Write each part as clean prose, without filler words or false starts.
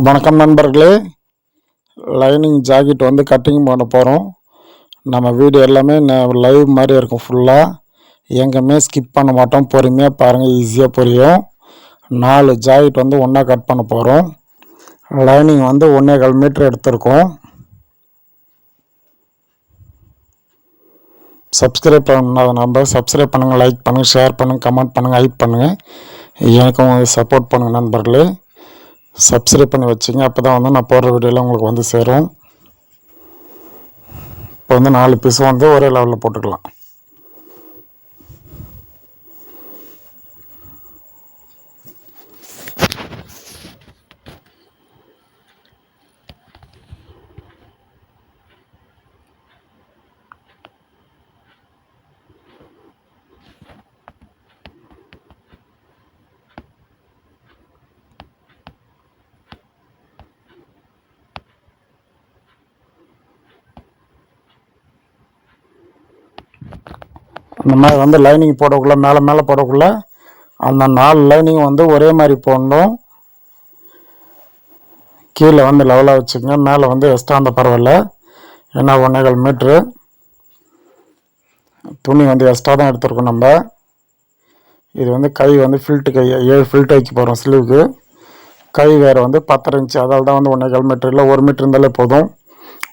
வணக்கம் நண்பர்களே. Lining jacket வந்து கட்டிங் பண்ண போகிறோம். நம்ம வீடியோ எல்லாமே லைவ் மாதிரி இருக்கும். ஃபுல்லாக எங்கேயுமே ஸ்கிப் பண்ண மாட்டோம். பொறுமையாக பாருங்கள், ஈஸியாக புரியும். 4 ஜாக்கெட் வந்து ஒன்றா கட் பண்ண போகிறோம். லைனிங் வந்து 1.25 மீட்டர் எடுத்திருக்கோம். சப்ஸ்கிரைப் பண்ணாத நம்பர் சப்ஸ்கிரைப் பண்ணுங்கள், லைக் பண்ணுங்கள், ஷேர் பண்ணுங்கள், கமெண்ட் பண்ணுங்கள், ஹைப் பண்ணுங்கள். எனக்கும் சப்போர்ட் பண்ணுங்கள் நண்பர்களே. சப்ஸ்கிரைப் பண்ணி வச்சுங்க, அப்போ தான் வந்து நான் போடுற வீடியோலாம் உங்களுக்கு வந்து சேரும். இப்போ வந்து 4 பீஸ் வந்து ஒரே லெவலில் போட்டுக்கலாம். இந்த மாதிரி வந்து லைனிங் போடக்குள்ள மேலே போடக்குள்ள அந்த 4 லைனிங் வந்து ஒரே மாதிரி போடணும். கீழே வந்து லெவலாக வச்சுக்கோங்க. மேலே வந்து எக்ஸ்ட்ரா அந்த பரவாயில்ல, ஏன்னா 1.25 மீட்ரு துணி வந்து எக்ஸ்ட்ரா தான் எடுத்துருக்கோம் நம்ம. இது வந்து கை வந்து ஃபில்ட்டு கை 7 ஃபில்ட்டு வைக்க போகிறோம் ஸ்லீவுக்கு. கை வேறு வந்து 10.5 இன்ச்சு, அதால் தான் வந்து 1.25 மீட்ரு இல்லை, 1 மீட்ரு இருந்தாலே போதும்.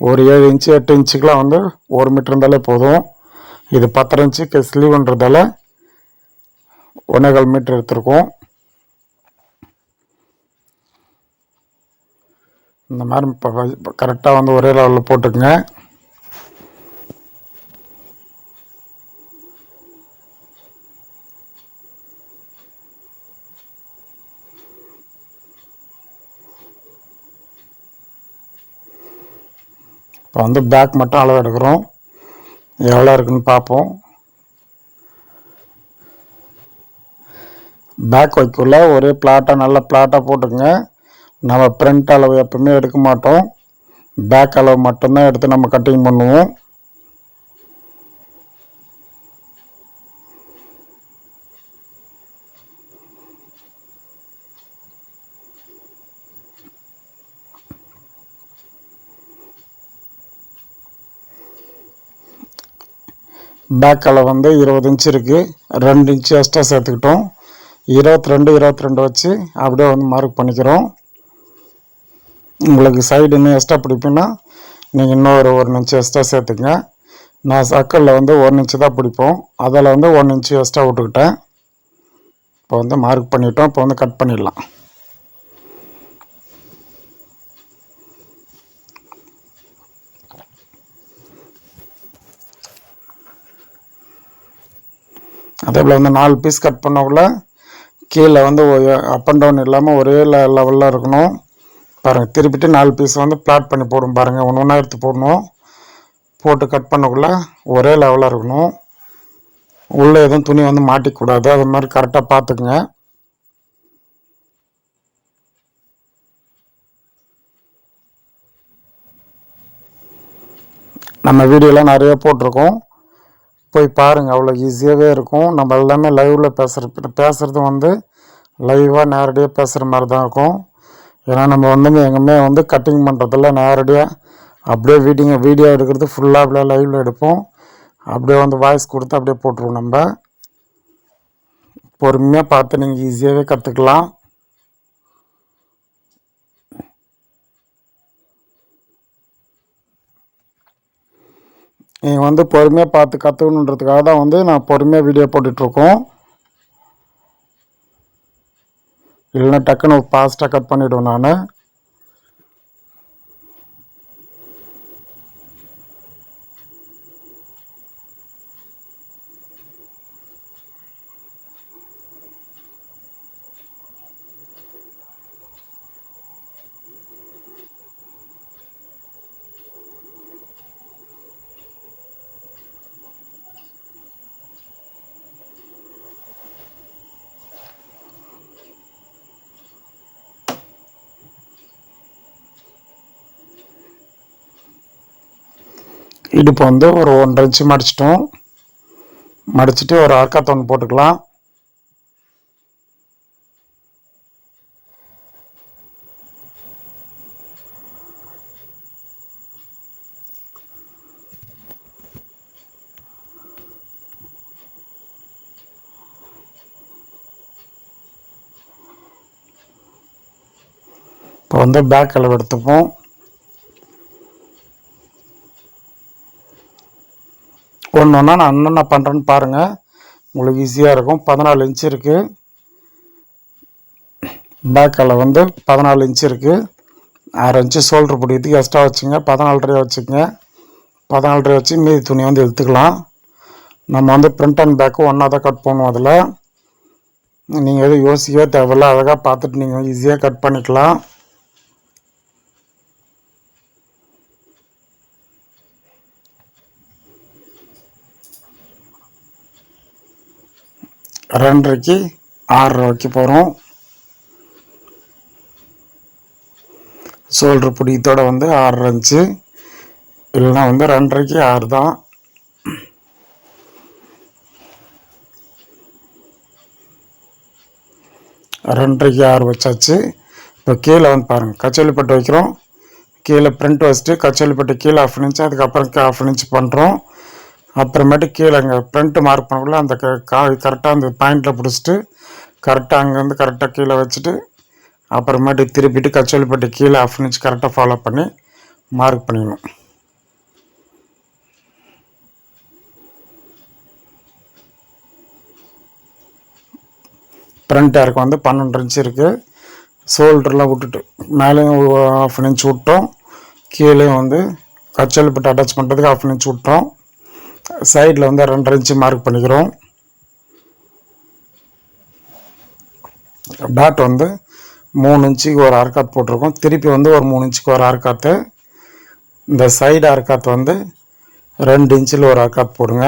ஒரு 7 இன்ச்சு 8 இன்ச்சுக்கெலாம் வந்து 1 மீட்ரு இருந்தாலே போதும். இது 10.5 இன்ச்சுக்கு ஸ்லீவுன்றதால 1.25 மீட்ரு எடுத்திருக்கோம். இந்த மாதிரி இப்போ கரெக்டாக வந்து ஒரே லெவலில் போட்டுக்குங்க. இப்போ வந்து பேக் மட்டும் அளவு எடுக்கிறோம். எவ்வளோ இருக்குன்னு பார்ப்போம். பேக் வைக்குள்ள ஒரே பிளாட்டாக நல்ல பிளாட்டாக போட்டுக்குங்க. நம்ம ஃப்ரண்ட் அளவு எப்பவுமே எடுக்க மாட்டோம். பேக் அளவு மட்டும்தான் எடுத்து நம்ம கட்டிங் பண்ணுவோம். பேக் அளவு வந்து 20 இன்ச்சு இருக்குது. 2 இன்ச்சு எக்ஸ்ட்ரா சேர்த்துக்கிட்டோம். 22 வச்சு அப்படியே வந்து மார்க் பண்ணிக்கிறோம். உங்களுக்கு சைடு இன்னும் எக்ஸ்ட்ரா பிடிப்புன்னா நீங்கள் இன்னும் ஒரு 1 இன்ச்சு எக்ஸ்ட்ரா சேர்த்துக்கங்க. நான் சர்க்கிளில் வந்து 1 இன்ச்சு தான் பிடிப்போம், அதில் வந்து 1 இன்ச்சு எக்ஸ்ட்ரா விட்டுக்கிட்டேன். இப்போ வந்து மார்க் பண்ணிட்டோம். இப்போ வந்து கட் பண்ணிடலாம். அதே போல் வந்து 4 பீஸ் கட் பண்ணக்குள்ள கீழே வந்து அப் அண்ட் டவுன் இல்லாமல் ஒரே லெவலில் இருக்கணும். பாருங்கள், திருப்பிட்டு 4 பீஸ் வந்து பிளாட் பண்ணி போடும் பாருங்கள். ஒன்று ஒன்றா எடுத்து போடணும். போட்டு கட் பண்ணக்குள்ள ஒரே லெவலில் இருக்கணும். உள்ளே எதுவும் துணி வந்து மாட்டிக்கூடாது. அது மாதிரி கரெக்டாக பார்த்துக்குங்க. நம்ம வீடியோலாம் நிறைய போட்டிருக்கோம், போய் பாருங்கள். அவ்வளோ ஈஸியாகவே இருக்கும். நம்ம எல்லாமே லைவில் பேசுகிறது வந்து லைவாக நேரடியாக பேசுகிற மாதிரி தான் இருக்கும். ஏன்னா நம்ம வந்து எங்கேயுமே வந்து கட்டிங் பண்ணுறதில்ல, நேரடியாக அப்படியே வீடியோ எடுக்கிறது ஃபுல்லாக அப்படியே லைவில் எடுப்போம். அப்படியே வந்து வாய்ஸ் கொடுத்து அப்படியே போட்டுருவோம். நம்ம பொறுமையாக பார்த்து நீங்கள் ஈஸியாகவே கற்றுக்கலாம். நீங்கள் வந்து பொறுமையாக பார்த்து கற்றுக்கணுன்றதுக்காக தான் வந்து நான் பொறுமையாக வீடியோ போட்டுட்ருக்கோம். இல்லைன்னா டக்குன்னு ஃபாஸ்ட்டாக கட் பண்ணிவிடுவேன் நான். இடுப்பு வந்து ஒரு 1.5 இன்ச்சு மடிச்சிட்டோம். மடிச்சுட்டு ஒரு அர்க்காத்தொன்று போட்டுக்கலாம். இப்போ வந்து பேக் அளவு எடுத்துப்போம். ஒன்று ஒன்றா நான் என்னென்ன பண்ணுறேன்னு பாருங்கள், உங்களுக்கு ஈஸியாக இருக்கும். 14 இன்ச்சு இருக்குது. பேக் அளவு வந்து 14 இன்ச்சு இருக்குது. 6 இன்ச்சு ஷோல்ட்ரு பிடிக்கிறதுக்கு எக்ஸ்ட்ரா வச்சுங்க. 14.5 வச்சுக்கோங்க. 14.5 வச்சு மீதி துணி வந்து எடுத்துக்கலாம். நம்ம வந்து ஃப்ரண்ட் அண்ட் பேக்கு ஒன்றா தான் கட் பண்ணுவோம். அதில் நீங்கள் எதுவும் யோசிக்கவே தேவையில்ல. அழகாக பார்த்துட்டு நீங்கள் ஈஸியாக கட் பண்ணிக்கலாம். ரெண்டரைக்கு 6 வைக்க போகிறோம். ஷோல்ட்ரு பிடித்தோட வந்து 6 இன்ச்சு, இல்லைனா வந்து 2.5க்கு 6 தான். ரெண்டரைக்கு 6 வச்சாச்சு. இப்போ கீழே வந்து பாருங்கள், கச்சோலிப்பட்டு வைக்கிறோம். கீழே ஃப்ரண்ட் வச்சுட்டு கச்சோலிப்பட்டு கீழே 1/2 இன்ச்சு, அதுக்கப்புறம் 1/2 இன்ச்சு பண்ணுறோம். அப்புறமேட்டு கீழே அங்கே ஃப்ரண்ட்டு மார்க் பண்ணக்குள்ள அந்த கரெக்டாக அந்த பாயிண்டில் பிடிச்சிட்டு கரெக்டாக அங்கேருந்து கரெக்டாக கீழே வச்சுட்டு அப்புறமேட்டு திருப்பிட்டு கச்சோலிப்பட்டு கீழே 1/2 இன்ச் கரெக்டாக ஃபாலோ பண்ணி மார்க் பண்ணிடணும். ஃப்ரண்ட் யாருக்கு வந்து 12 இன்ச்சு இருக்குது. ஷோல்டர்லாம் விட்டுட்டு மேலேயும் 1/2 இன்ச் விட்டோம். கீழேயும் வந்து கச்சோலிப்பட்டு அட்டாச் பண்ணுறதுக்கு 1/2 இன்ச் விட்டோம். சைடில் வந்து 2.5 இன்ச்சு மார்க் பண்ணிக்கிறோம். டாட் வந்து 3 இன்ச்சுக்கு ஒரு அரைக்காத்து போட்டிருக்கோம். திருப்பி வந்து ஒரு 3 இன்ச்சுக்கு ஒரு அரைக்காத்து. இந்த சைடு அரைக்காத்து வந்து 2 இன்ச்சில் ஒரு அரைக்காத்து போடுங்க.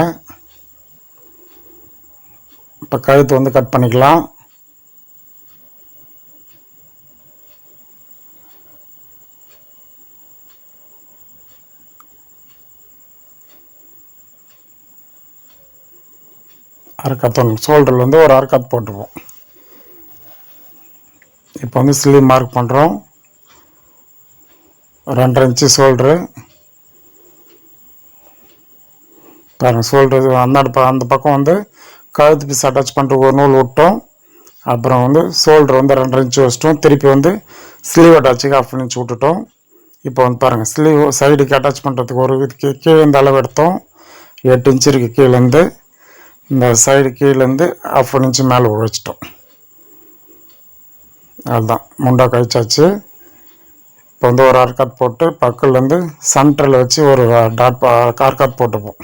இப்போ கழுத்து வந்து கட் பண்ணிக்கலாம். அரைக்காத்து ஷோல்டரில் வந்து ஒரு அரைக்காத்து போட்டுப்போம். இப்போ வந்து ஸ்லீவ் மார்க் பண்ணுறோம். 2.5 இன்ச்சு ஷோல்ட்ரு. பாருங்கள், ஷோல்டர் அந்த பக்கம் வந்து கழுத்து பீஸ் அட்டாச் பண்ணுற ஒரு நூல் விட்டோம். அப்புறம் வந்து ஷோல்டர் வந்து 2.5 இன்ச்சு வச்சிட்டோம். திருப்பி வந்து ஸ்லீவ் அட்டாச்சுக்கு 1/2 இன்ச் விட்டுட்டோம். இப்போ வந்து பாருங்கள், ஸ்லீவ் சைடுக்கு அட்டாச் பண்ணுறதுக்கு ஒரு கீழே இந்த அளவு எடுத்தோம். 8 இன்ச்சு இருக்குது கீழேருந்து. இந்த சைடு கீழேருந்து 1/2 இன்ச்சு மேலே வச்சிட்டோம். அதுதான் முண்டா கழிச்சாச்சு. இப்போ வந்து ஒரு அரைக்காத் போட்டு பக்கத்துலேருந்து சென்டரில் வச்சு ஒரு கார்காத் போட்டுப்போம்.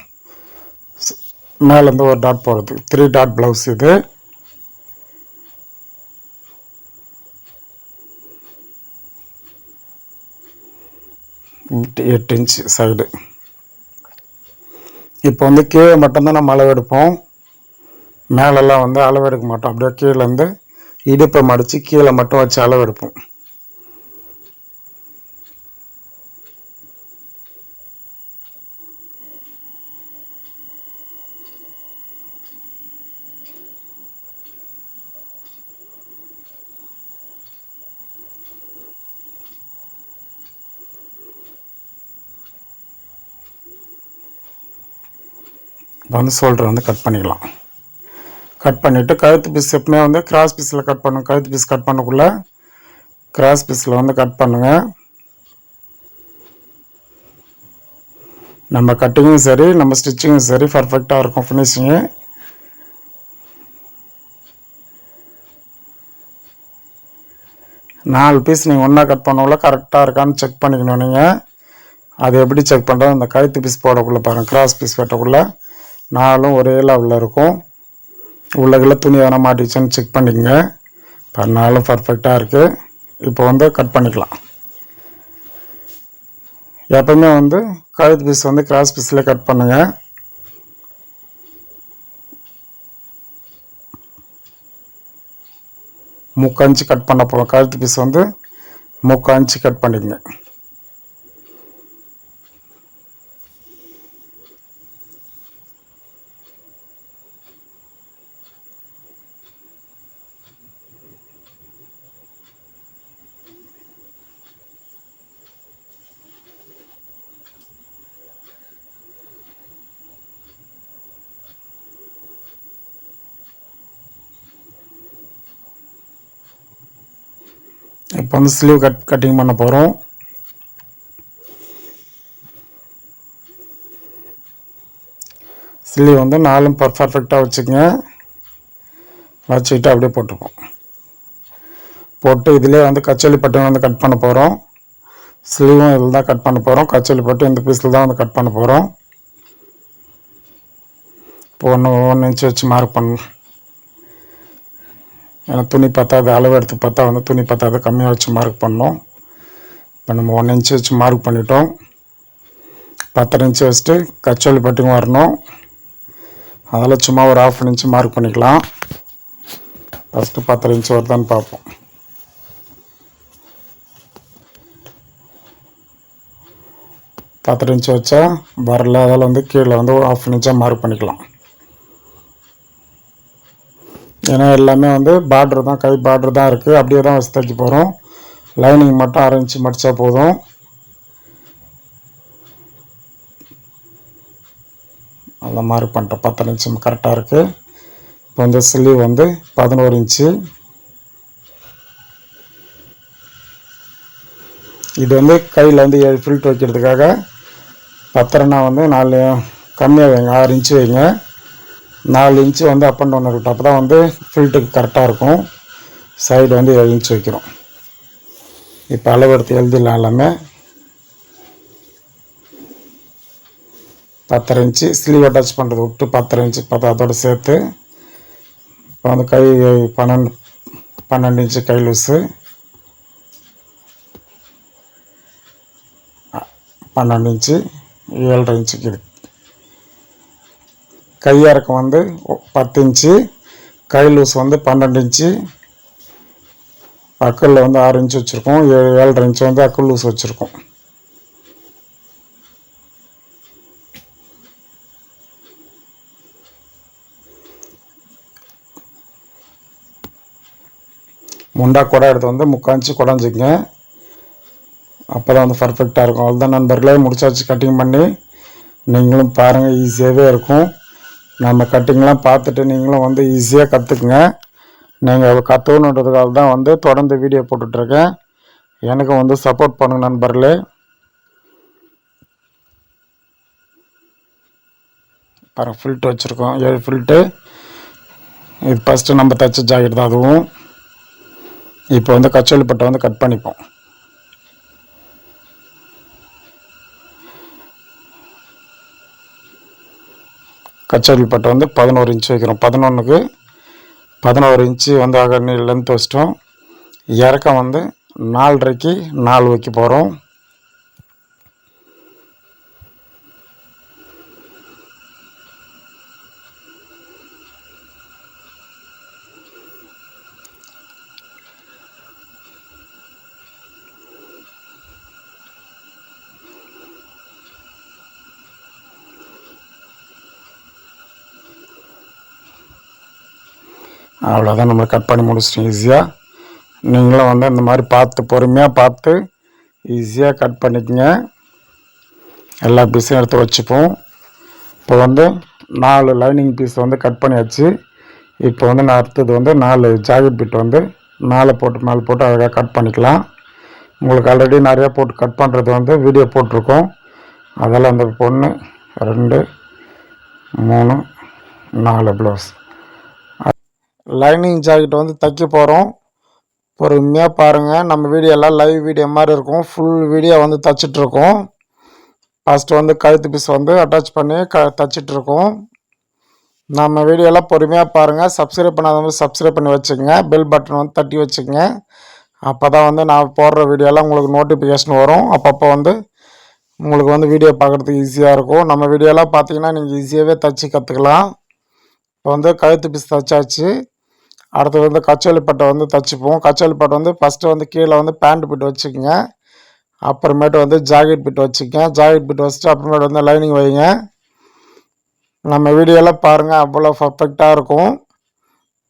மேலேருந்து ஒரு டாட் போடுறது. 3 டாட் ப்ளவுஸ் இது. எட்டு இன்ச்சு சைடு. இப்போ வந்து கீழே மட்டும்தான் நம்ம அளவு எடுப்போம். மேலெல்லாம் வந்து அளவு எடுக்க மாட்டோம். அப்படியே கீழேருந்து இடுப்பை மடித்து கீழே மட்டும் வச்சு அளவு எடுப்போம். வந்து ஷோல்டர் வந்து கட் பண்ணிக்கலாம். கட் பண்ணிவிட்டு கழுத்து பீஸ் எப்பவுமே வந்து கிராஸ் பீஸில் கட் பண்ணும். கழுத்து பீஸ் கட் பண்ணக்குள்ளே கிராஸ் பீஸில் வந்து கட் பண்ணுங்கள். நம்ம கட்டிங்கும் சரி, நம்ம ஸ்டிச்சிங்கும் சரி பர்ஃபெக்டாக இருக்கும் ஃபினிஷிங்கு. நாலு பீஸ் நீங்கள் ஒன்றா கட் பண்ணக்குள்ள கரெக்டாக இருக்கான்னு செக் பண்ணிக்கணும். நீங்கள் அது எப்படி செக் பண்ணுறது, அந்த கழுத்து பீஸ் போடக்குள்ளே பாருங்கள், கிராஸ் பீஸ் வெட்டக்குள்ளே 4ம் ஒரே லெவலில் இருக்கும். உள்ளக்குள்ளே துணி எதனா மாட்டிச்சுன்னு செக் பண்ணிக்கங்க. இப்போ 4ம் பர்ஃபெக்டாக இருக்குது. இப்போ வந்து கட் பண்ணிக்கலாம். எப்பவுமே வந்து கழுத்து பீஸ் வந்து கிராஸ் பீஸில் கட் பண்ணுங்கள். முக்காஞ்சு கட் பண்ண போகிறோம். கழுத்து பீஸ் வந்து முக்காஞ்சு கட் பண்ணிக்கங்க. இப்போ வந்து ஸ்லீவ் கட்டிங் பண்ண போகிறோம். ஸ்லீவ் வந்து 4 பர்ஃபெக்டாக வச்சுக்கங்க. வச்சுக்கிட்டு அப்படியே போட்டுப்போம். போட்டு இதிலே வந்து கச்சோலி பட்டன் வந்து கட் பண்ண போகிறோம். ஸ்லீவும் இதில் தான் கட் பண்ண போகிறோம். கச்சோலி பட்டு இந்த பீஸில் தான் வந்து கட் பண்ண போகிறோம். இப்போ 1 இன்ச் வச்சு மார்க் பண்ணணும். ஏன்னா துணி பத்தாது, அளவு எடுத்து பார்த்தா வந்து துணி பத்தாது, கம்மியாக வச்சு மார்க் பண்ணோம். இப்போ நம்ம 1 இன்ச் வச்சு மார்க் பண்ணிட்டோம். 10 இன்ச்சு வச்சுட்டு கச்சோலி பட்டுக்கும் வரணும். அதில் சும்மா ஒரு 1/2 இன்ச்சு மார்க் பண்ணிக்கலாம். ஃபஸ்ட்டு 10 இன்ச்சு வருதான்னு பார்ப்போம். பத்து இன்ச்சு வச்சா வரல, அதில் வந்து கீழே வந்து ஒரு 1/2 இன்ச்சாக மார்க் பண்ணிக்கலாம். ஏன்னா எல்லாமே வந்து பார்ட்ரு தான், கை பார்ட்ரு தான் இருக்குது. அப்படியே தான் வச்சு தைக்க போகிறோம். லைனிங் மட்டும் 1/2 இன்ச்சு மடித்தா போதும். அதை மார்க் பண்ணிட்டோம். 10 இன்ச்சு கரெக்டாக இருக்குது. இப்போ வந்து ஸ்லீவ் வந்து 11 இன்ச்சு. இது வந்து கையில் வந்து 7 ஃபில்ட் வைக்கிறதுக்காக 10 வந்து 4 கம்மியாக வைங்க, 6 இன்ச்சு வைங்க. 4 இன்ச்சு வந்து அப் அண்ட் டவுன் இருக்கட்டும். அப்போ தான் வந்து ஃபில்ட்டுக்கு கரெக்டாக இருக்கும். சைடு வந்து 7 இன்ச்சு வைக்கிறோம். இப்போ அளவு எடுத்து எழுதிடலாம். எல்லாமே 10 இன்ச்சு ஸ்லீவ் அட்டாச் பண்ணுறது விட்டு 10 இன்ச்சு அதோடு சேர்த்து. இப்போ வந்து கை 12 இன்ச்சு கை லூஸு, 12 இன்ச்சு 7.5 இன்ச்சுக்கு இருக்குது. கையிறக்கம் வந்து 10 இன்ச்சு, கை லூஸ் வந்து 12 இன்ச்சு, அக்கலில் வந்து 6 இன்ச்சு வச்சுருக்கோம். 7.5 இன்ச்சு வந்து அக்கல் லூஸ் வச்சுருக்கோம். முண்டா குடை எடுத்து வந்து 3/4 இன்ச்சு குடஞ்சிக்கங்க. அப்போ தான் வந்து பர்ஃபெக்டாக இருக்கும். அவ்வளோதான் நண்பர்களே, முடிச்சாச்சு கட்டிங் பண்ணி. நீங்களும் பாருங்கள், ஈஸியாகவே இருக்கும். நம்ம கட்டிங்லாம் பார்த்துட்டு நீங்களும் வந்து ஈஸியாக கற்றுக்குங்க. நீங்கள் கற்றுக்கணுன்றதுக்காக தான் வந்து தொடர்ந்து வீடியோ போட்டுட்ருக்கேன். எனக்கும் வந்து சப்போர்ட் பண்ணுங்க நண்பர்களே. பாருங்கள், ஃபில்ட்டு வச்சுருக்கோம் 7 ஃபில்ட்டு. இது ஃபஸ்ட்டு நம்ம தைச்ச ஜாக்கெட் தான் அதுவும். இப்போ வந்து கச்சோலி பட்டை வந்து கட் பண்ணிப்போம். கச்சோலி பட்டை வந்து 11 இன்ச்சு வைக்கிறோம். 11க்கு 11 இன்ச்சு வந்து லென்த் வச்சிட்டோம். இறக்கம் வந்து 4.5க்கு 4 வைக்க போகிறோம். அவ்வளோதான், நம்ம கட் பண்ணி முடிச்சிட்டோம் ஈஸியாக. நீங்களும் வந்து இந்த மாதிரி பார்த்து பொறுமையாக பார்த்து ஈஸியாக கட் பண்ணிக்கங்க. எல்லா பீஸையும் எடுத்து வச்சுப்போம். இப்போ வந்து 4 லைனிங் பீஸ் வந்து கட் பண்ணியாச்சு. இப்போ வந்து நான் அடுத்தது வந்து 4 ஜாக்கெட் பிட் வந்து மேலே போட்டு அழகாக கட் பண்ணிக்கலாம். உங்களுக்கு ஆல்ரெடி நிறையா போட்டு கட் பண்ணுறது வந்து வீடியோ போட்டிருக்கோம். அதெல்லாம் அந்த 1 2 3 4 ப்ளவுஸ் லைனிங் ஜாக்கெட் வந்து தைக்க போகிறோம். பொறுமையாக பாருங்கள். நம்ம வீடியோலாம் லைவ் வீடியோ மாதிரி இருக்கும். ஃபுல் வீடியோ வந்து தைச்சிட்ருக்கோம். ஃபஸ்ட்டு வந்து கழுத்து பீஸ் வந்து அட்டாச் பண்ணி தைச்சிட்ருக்கோம். நம்ம வீடியோலாம் பொறுமையாக பாருங்கள். சப்ஸ்கிரைப் பண்ணாதவங்க சப்ஸ்கிரைப் பண்ணி வச்சுக்கோங்க. பெல் பட்டன் வந்து தட்டி வச்சுக்கோங்க. அப்போ தான் வந்து நான் போடுற வீடியோலாம் உங்களுக்கு நோட்டிஃபிகேஷன் வரும். அப்பப்போ வந்து உங்களுக்கு வந்து வீடியோ பார்க்குறதுக்கு ஈஸியாக இருக்கும். நம்ம வீடியோலாம் பார்த்தீங்கன்னா நீங்கள் ஈஸியாகவே தைச்சி கற்றுக்கலாம். இப்போ வந்து கழுத்து பீஸ் தைச்சாச்சு. அடுத்தது வந்து கச்சோலி பட்டை வந்து தைச்சிப்போம். கச்சோலி பட்டை வந்து ஃபஸ்ட்டு வந்து கீழே வந்து பேண்ட் பிட் வச்சுக்கோங்க. அப்புறமேட்டு வந்து ஜாக்கெட் பிட் வச்சுக்கோங்க. ஜாக்கெட் பிட் வச்சுட்டு அப்புறமேட்டு வந்து லைனிங் வைங்க. நம்ம வீடியோலாம் பாருங்கள், அவ்வளோ பர்ஃபெக்டாக இருக்கும்.